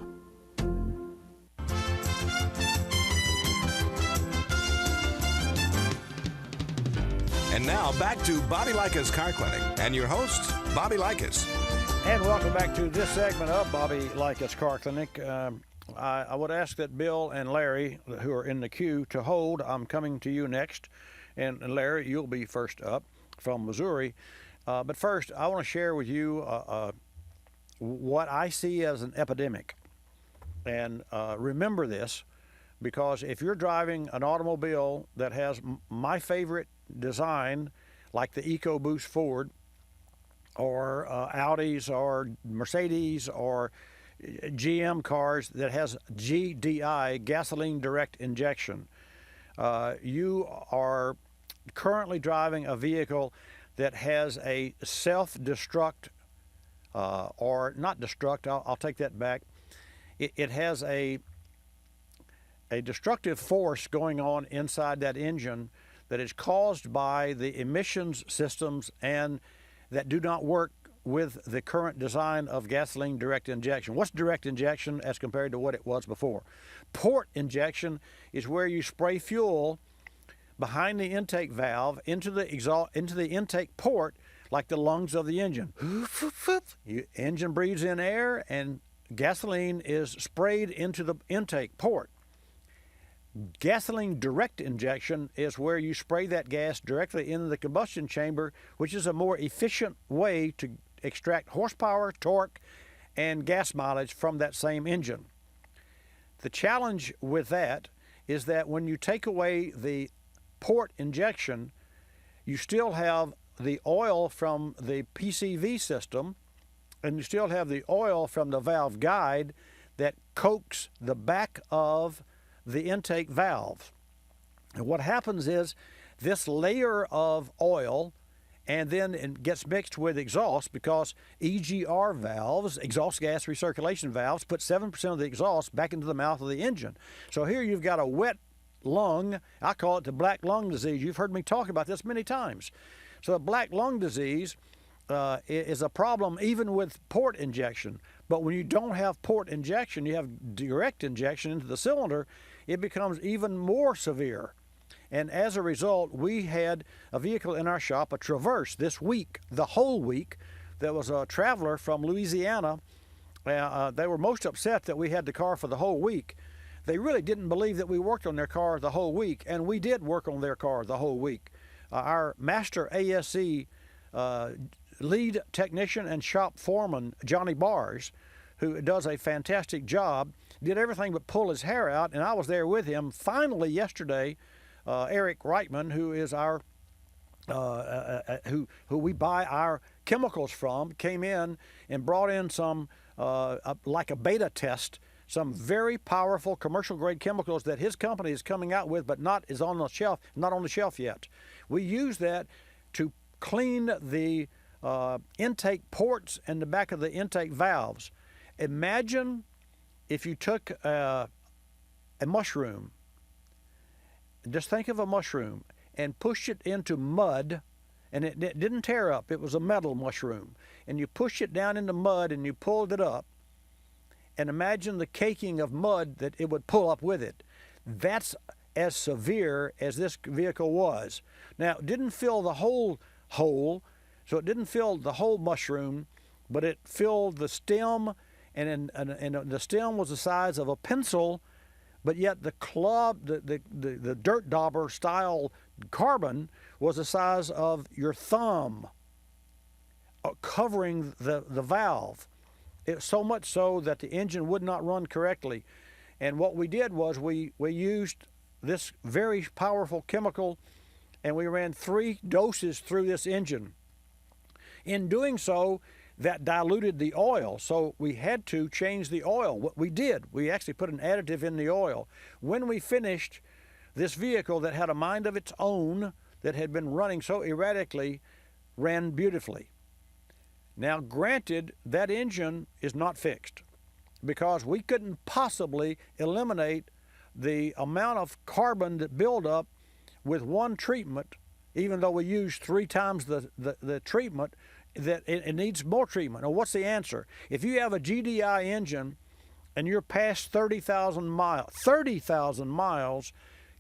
And now back to Bobby Likis Car Clinic and your host, Bobby Likis. And welcome back to this segment of Bobby Likis Car Clinic. I would ask that Bill and Larry, who are in the queue, to hold. I'm coming to you next. And Larry, you'll be first up from Missouri. But first, I want to share with you what I see as an epidemic. And remember this, because if you're driving an automobile that has my favorite design, like the EcoBoost Ford, or Audis, or Mercedes, or GM cars that has GDI, gasoline direct injection, you are currently driving a vehicle that has a self-destruct, or not destruct, I'll take that back. It has a destructive force going on inside that engine that is caused by the emissions systems and that do not work with the current design of gasoline direct injection. What's direct injection as compared to what it was before? Port injection is where you spray fuel behind the intake valve into the intake port, like the lungs of the engine. Engine breathes in air and gasoline is sprayed into the intake port. Gasoline direct injection is where you spray that gas directly into the combustion chamber, which is a more efficient way to extract horsepower, torque, and gas mileage from that same engine. The challenge with that is that when you take away the port injection, you still have the oil from the PCV system, and you still have the oil from the valve guide that coats the back of the intake valve. And what happens is this layer of oil, and then it gets mixed with exhaust, because EGR valves, exhaust gas recirculation valves, put 7% of the exhaust back into the mouth of the engine. So here you've got a wet lung. I call it the black lung disease. You've heard me talk about this many times. So the black lung disease is a problem even with port injection. But when you don't have port injection, you have direct injection into the cylinder, it becomes even more severe. And as a result, we had a vehicle in our shop, a Traverse, this week, the whole week. There was a traveler from Louisiana. They were most upset that we had the car for the whole week. They really didn't believe that we worked on their car the whole week, and we did work on their car the whole week. Our master ASE lead technician and shop foreman, Johnny Bars, who does a fantastic job, did everything but pull his hair out, and I was there with him. Finally, yesterday, Eric Reitman, who is our who we buy our chemicals from, came in and brought in some like a beta test, some very powerful commercial grade chemicals that his company is coming out with, but not on the shelf yet. We use that to clean the intake ports and the back of the intake valves. Imagine if you took a mushroom, just think of a mushroom, and pushed it into mud, and it didn't tear up, it was a metal mushroom, and you pushed it down into mud and you pulled it up, and imagine the caking of mud that it would pull up with it. That's as severe as this vehicle was. Now, it didn't fill the whole hole, so it didn't fill the whole mushroom, but it filled the stem, and the stem was the size of a pencil, but yet the dirt dauber style carbon was the size of your thumb, covering the valve. so much so that the engine would not run correctly. And what we did was we used this very powerful chemical, and we ran 3 doses through this engine. In doing so, that diluted the oil, so we had to change the oil. What we did, we actually put an additive in the oil. When we finished, this vehicle that had a mind of its own, that had been running so erratically, ran beautifully. Now, granted, that engine is not fixed because we couldn't possibly eliminate the amount of carbon that built up with one treatment, even though we used 3 times the treatment, that it needs more treatment. Now, what's the answer? If you have a GDI engine and you're past 30,000 miles,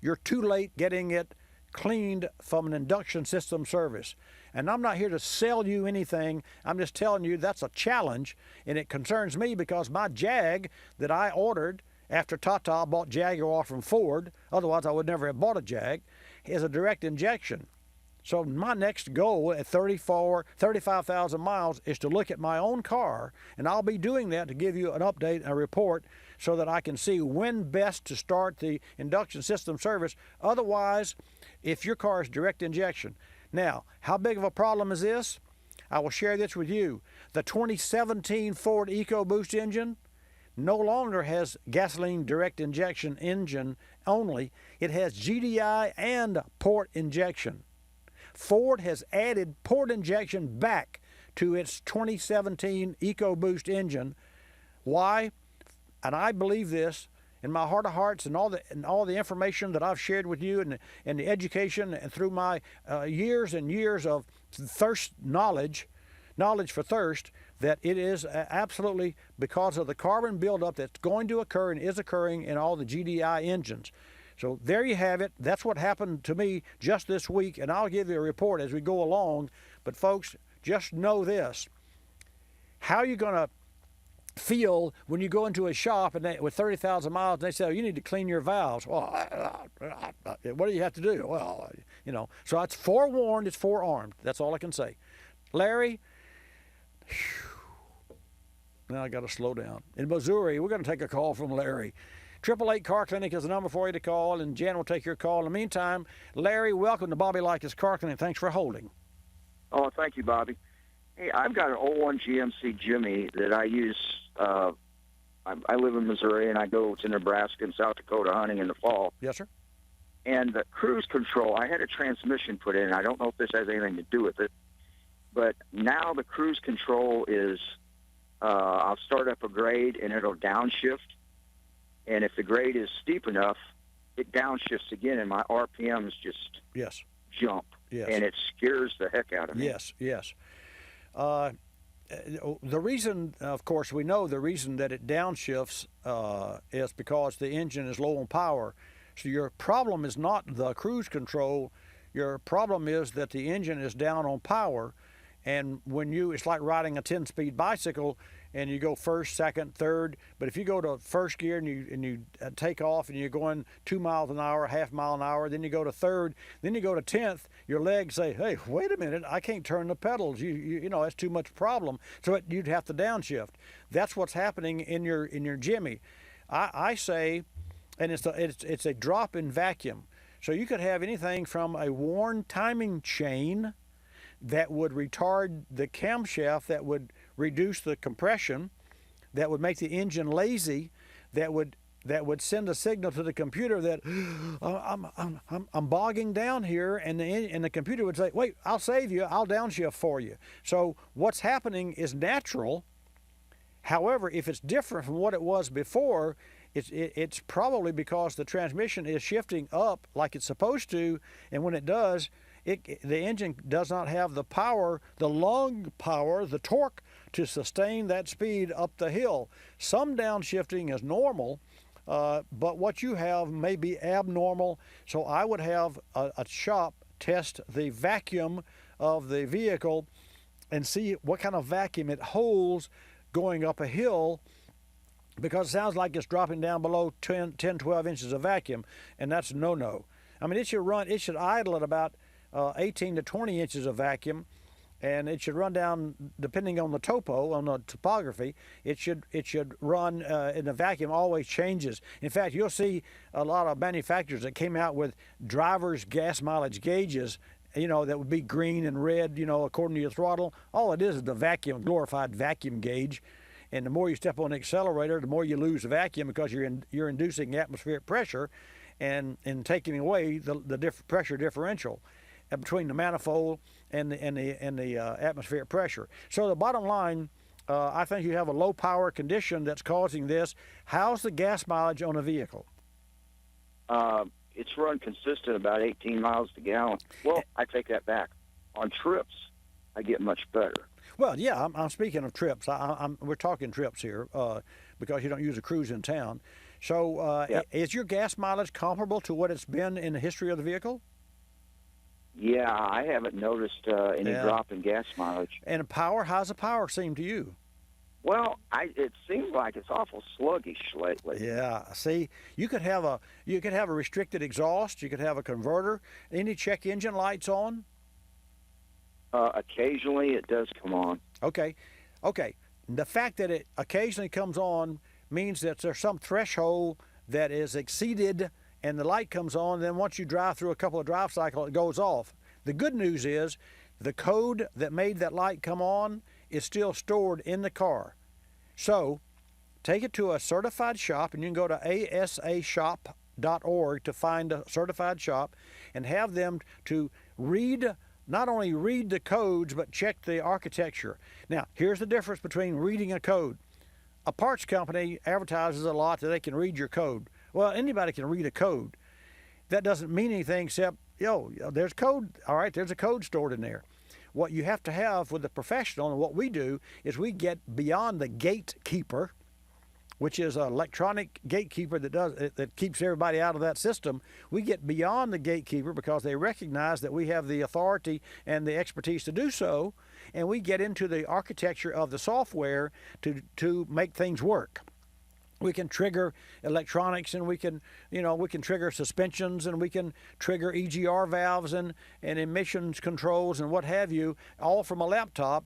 you're too late getting it cleaned from an induction system service. And I'm not here to sell you anything. I'm just telling you that's a challenge, and it concerns me because my Jag that I ordered after Tata bought Jaguar from Ford, otherwise I would never have bought a Jag, is a direct injection. So my next goal at 35,000 miles is to look at my own car, and I'll be doing that to give you an update and a report so that I can see when best to start the induction system service. Otherwise, if your car is direct injection. Now, how big of a problem is this? I will share this with you. The 2017 Ford EcoBoost engine no longer has gasoline direct injection engine only. It has GDI and port injection. Ford has added port injection back to its 2017 EcoBoost engine. Why? And I believe this in my heart of hearts, and all the information that I've shared with you, and the education, and through my years and years of knowledge for thirst, that it is absolutely because of the carbon buildup that's going to occur and is occurring in all the GDI engines. So there you have it. That's what happened to me just this week, and I'll give you a report as we go along. But folks, just know this. How are you going to feel when you go into a shop and with 30,000 miles, and they say, oh, you need to clean your valves? Well, what do you have to do? Well, so it's forewarned, it's forearmed. That's all I can say. Larry, now I got to slow down. In Missouri, we're going to take a call from Larry. 888 Car Clinic is the number for you to call, and Jan will take your call. In the meantime, Larry, welcome to Bobby Likis Car Clinic. Thanks for holding. Oh, thank you, Bobby. Hey, I've got an 01 GMC Jimmy that I use. I live in Missouri, and I go to Nebraska and South Dakota hunting in the fall. Yes, sir. And the cruise control, I had a transmission put in. I don't know if this has anything to do with it, but now the cruise control is, I'll start up a grade, and it'll downshift. And if the grade is steep enough, it downshifts again, and my RPMs just jump. Yes. And it scares the heck out of me. Yes. The reason, of course, we know the reason that it downshifts is because the engine is low on power. So your problem is not the cruise control. Your problem is that the engine is down on power. And it's like riding a 10-speed bicycle, and you go first, second, third. But if you go to first gear and you take off and you're going 2 miles an hour, half mile an hour, then you go to third, then you go to 10th, your legs say, hey, wait a minute, I can't turn the pedals. You know, that's too much problem. So you'd have to downshift. That's what's happening in your Jimmy. I say, and it's a drop in vacuum. So you could have anything from a worn timing chain that would retard the camshaft, that would reduce the compression, that would make the engine lazy, that would send a signal to the computer that I'm bogging down here, and the computer would say, wait, I'll save you, I'll downshift for you. So what's happening is natural. However, if it's different from what it was before, it's probably because the transmission is shifting up like it's supposed to, and when it does, the engine does not have the power, the lung power, the torque to sustain that speed up the hill. Some downshifting is normal, but what you have may be abnormal. So I would have a shop test the vacuum of the vehicle and see what kind of vacuum it holds going up a hill, because it sounds like it's dropping down below 10, 12 inches of vacuum, and that's no. I mean, it should idle at about 18 to 20 inches of vacuum, and it should run down, depending on the topography, it should run in the vacuum always changes. In fact, you'll see a lot of manufacturers that came out with driver's gas mileage gauges, that would be green and red, according to your throttle. All it is the vacuum, glorified vacuum gauge. And the more you step on the accelerator, the more you lose the vacuum because you're inducing atmospheric pressure and taking away the pressure differential between the manifold and the atmospheric pressure. So the bottom line, I think you have a low power condition that's causing this. How's the gas mileage on a vehicle? It's run consistent about 18 miles to gallon. Well, I take that back. On trips, I get much better. Well, yeah, I'm speaking of trips. We're talking trips here because you don't use a cruise in town. So is your gas mileage comparable to what it's been in the history of the vehicle? Yeah, I haven't noticed any drop in gas mileage. And power, how's the power seem to you? Well, it seems like it's awful sluggish lately. Yeah, see, you could have a restricted exhaust, you could have a converter. Any check engine lights on? Occasionally it does come on. Okay. The fact that it occasionally comes on means that there's some threshold that is exceeded and the light comes on, then once you drive through a couple of drive cycles, it goes off. The good news is the code that made that light come on is still stored in the car. So take it to a certified shop, and you can go to asashop.org to find a certified shop and have them to not only read the codes, but check the architecture. Now, here's the difference between reading a code. A parts company advertises a lot that they can read your code. Well, anybody can read a code. That doesn't mean anything except, there's code. All right, there's a code stored in there. What you have to have with the professional, and what we do, is we get beyond the gatekeeper, which is an electronic gatekeeper that keeps everybody out of that system. We get beyond the gatekeeper because they recognize that we have the authority and the expertise to do so, and we get into the architecture of the software to make things work. We can trigger electronics, and we can trigger suspensions, and we can trigger EGR valves and emissions controls and what have you, all from a laptop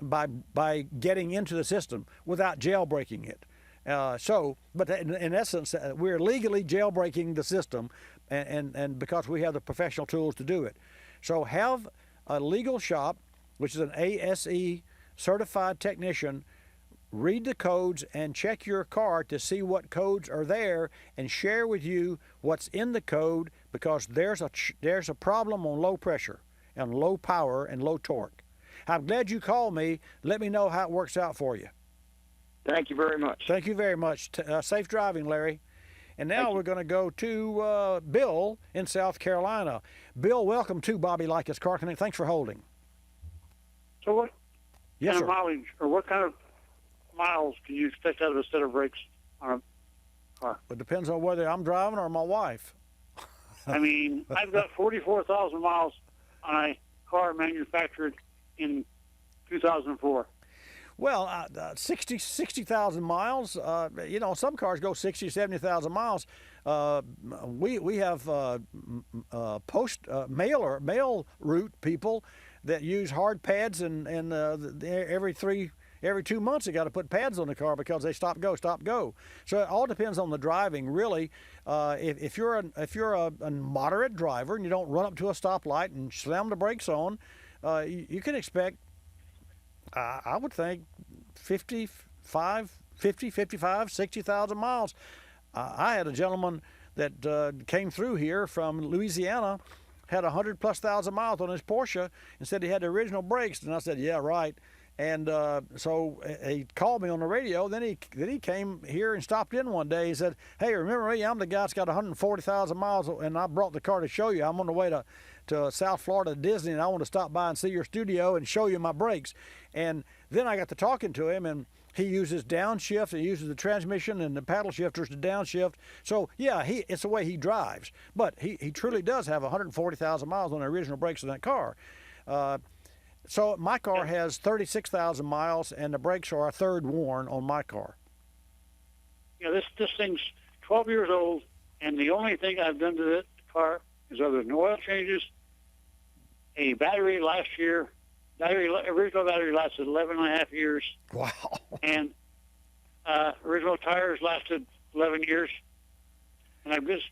by getting into the system without jailbreaking it. But in essence, we're legally jailbreaking the system, and because we have the professional tools to do it. So have a legal shop, which is an ASE certified technician, read the codes and check your car to see what codes are there and share with you what's in the code, because there's a problem on low pressure and low power and low torque. I'm glad you called me. Let me know how it works out for you. Thank you very much. Thank you very much. Safe driving, Larry. And now we're going to go to Bill in South Carolina. Bill, welcome to Bobby Likis Car Clinic. Thanks for holding. So what Yes, kind sir. of mileage, or what kind of miles can you expect out of a set of brakes on a car? It depends on whether I'm driving or my wife. I mean, I've got 44,000 miles on a car manufactured in 2004. Well, 60,000 miles, some cars go 60, 70,000 miles. We have mail route people that use hard pads, and every 2 months they got to put pads on the car because they stop go. So it all depends on the driving, really. If you're a moderate driver and you don't run up to a stoplight and slam the brakes on, you can expect, I would think, 55, 60,000 miles. I had a gentleman that came through here from Louisiana, had 100,000+ miles on his Porsche, and said he had the original brakes. And I said, yeah, right. And so he called me on the radio. Then he came here and stopped in one day. He said, hey, remember me? I'm the guy that's got 140,000 miles, and I brought the car to show you. I'm on the way to South Florida Disney, and I want to stop by and see your studio and show you my brakes. And then I got to talking to him, and he uses downshift. He uses the transmission and the paddle shifters to downshift. So, yeah, it's the way he drives. But he truly does have 140,000 miles on the original brakes in that car. So my car has 36,000 miles, and the brakes are a third worn on my car. Yeah, this thing's 12 years old, and the only thing I've done to the car is, other than oil changes, a battery last year original battery lasted 11 and a half years. Wow. And original tires lasted 11 years. And I've just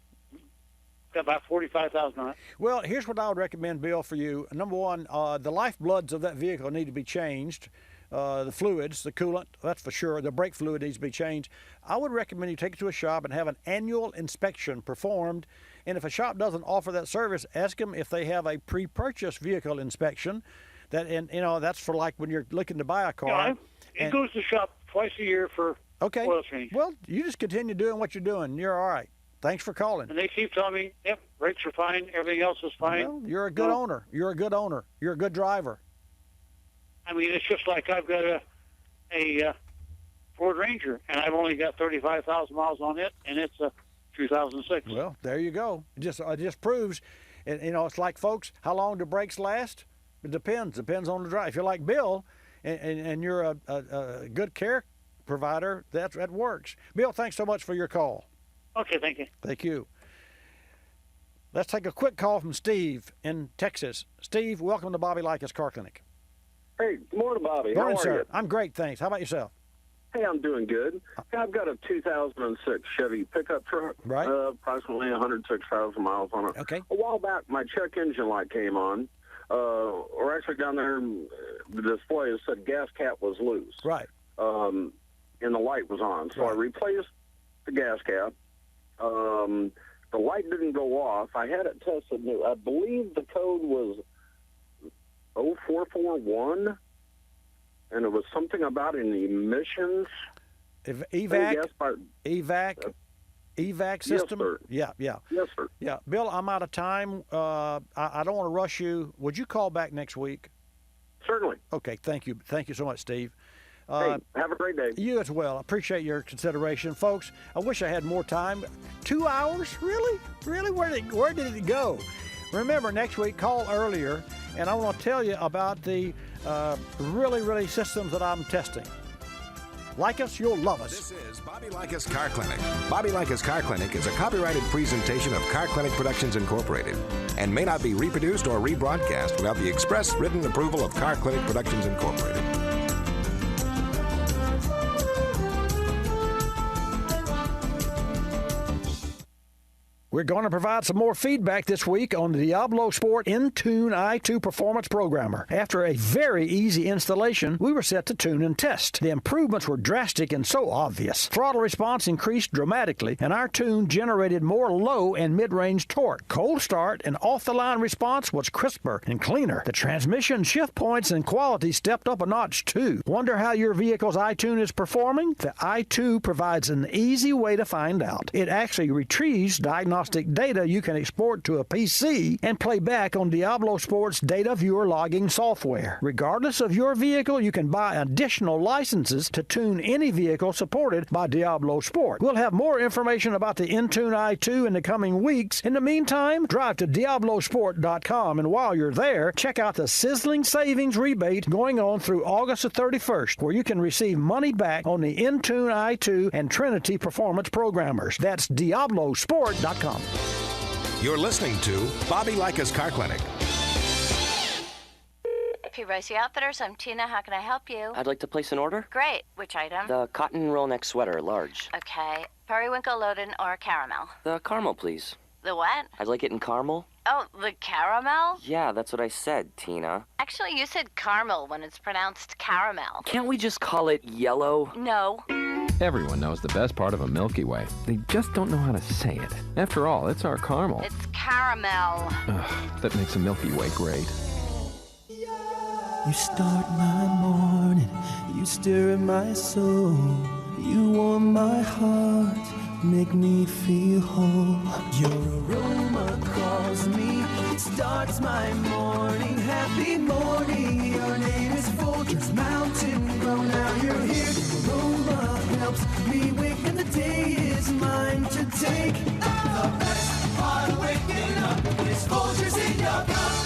got about 45,000 on it. Well, here's what I would recommend, Bill, for you. Number one, the lifebloods of that vehicle need to be changed. The fluids, the coolant, that's for sure. The brake fluid needs to be changed. I would recommend you take it to a shop and have an annual inspection performed. And if a shop doesn't offer that service, ask them if they have a pre-purchase vehicle inspection. That's for like when you're looking to buy a car. It goes to the shop twice a year for oil change. Well, you just continue doing what you're doing. You're all right. Thanks for calling. And they keep telling me, yep, brakes are fine, everything else is fine. Well, you're a good owner. You're a good owner. You're a good driver. I mean, it's just like I've got a Ford Ranger, and I've only got 35,000 miles on it, and it's a 2006. Well, there you go. It just proves, it's like, folks, how long do brakes last? It depends. Depends on the drive. If you're like Bill, and you're a good care provider, that works. Bill, thanks so much for your call. Okay, thank you. Thank you. Let's take a quick call from Steve in Texas. Steve, welcome to Bobby Likis Car Clinic. Hey, good morning, Bobby. Morning, How are sir. you? I'm great, thanks. How about yourself? Hey, I'm doing good. I've got a 2006 Chevy pickup truck, approximately 106,000 miles on it. Okay. A while back, my check engine light came on. Or actually down there, the display said gas cap was loose. Right. And the light was on. So I replaced the gas cap. The light didn't go off. I had it tested new. I believe the code was 0441, and it was something about an emissions. EVAC system? Yes, sir. Yeah. Yes, sir. Yeah. Bill, I'm out of time. I don't want to rush you. Would you call back next week? Certainly. Okay, thank you. Thank you so much, Steve. Hey, have a great day. You as well. I appreciate your consideration. Folks, I wish I had more time. 2 hours? Really? Really? Where did it go? Remember, next week, call earlier, and I want to tell you about the really systems that I'm testing. Like us, you'll love us. This is Bobby Likis Car Clinic. Bobby Likis Car Clinic is a copyrighted presentation of Car Clinic Productions Incorporated and may not be reproduced or rebroadcast without the express written approval of Car Clinic Productions Incorporated. We're going to provide some more feedback this week on the Diablo Sport InTune i2 Performance Programmer. After a very easy installation, we were set to tune and test. The improvements were drastic and so obvious. Throttle response increased dramatically, and our tune generated more low and mid-range torque. Cold start and off-the-line response was crisper and cleaner. The transmission shift points and quality stepped up a notch, too. Wonder how your vehicle's iTune is performing? The i2 provides an easy way to find out. It actually retrieves diagnostic data you can export to a PC and play back on Diablo Sport's data viewer logging software. Regardless of your vehicle, you can buy additional licenses to tune any vehicle supported by Diablo Sport. We'll have more information about the InTune i2 in the coming weeks. In the meantime, drive to DiabloSport.com, and while you're there, check out the sizzling savings rebate going on through August the 31st, where you can receive money back on the InTune i2 and Trinity Performance Programmers. That's DiabloSport.com. You're listening to Bobby Likis Car Clinic. P. Outfitters, I'm Tina. How can I help you? I'd like to place an order. Great. Which item? The cotton roll neck sweater, large. Okay. Periwinkle, Loden, or caramel? The caramel, please. The what? I'd like it in caramel. Oh, the caramel? Yeah, that's what I said, Tina. Actually, you said caramel when it's pronounced caramel. Can't we just call it yellow? No. Everyone knows the best part of a Milky Way. They just don't know how to say it. After all, it's our caramel. It's caramel. Ugh, that makes a Milky Way great. You start my morning, you stir in my soul, you warm my heart, make me feel whole. Your aroma calls me, it starts my morning. Happy morning, your name is Folgers Mountain Grow. Now you're here, your aroma helps me wake, and the day is mine to take. The best part of waking up is Folgers in your cup.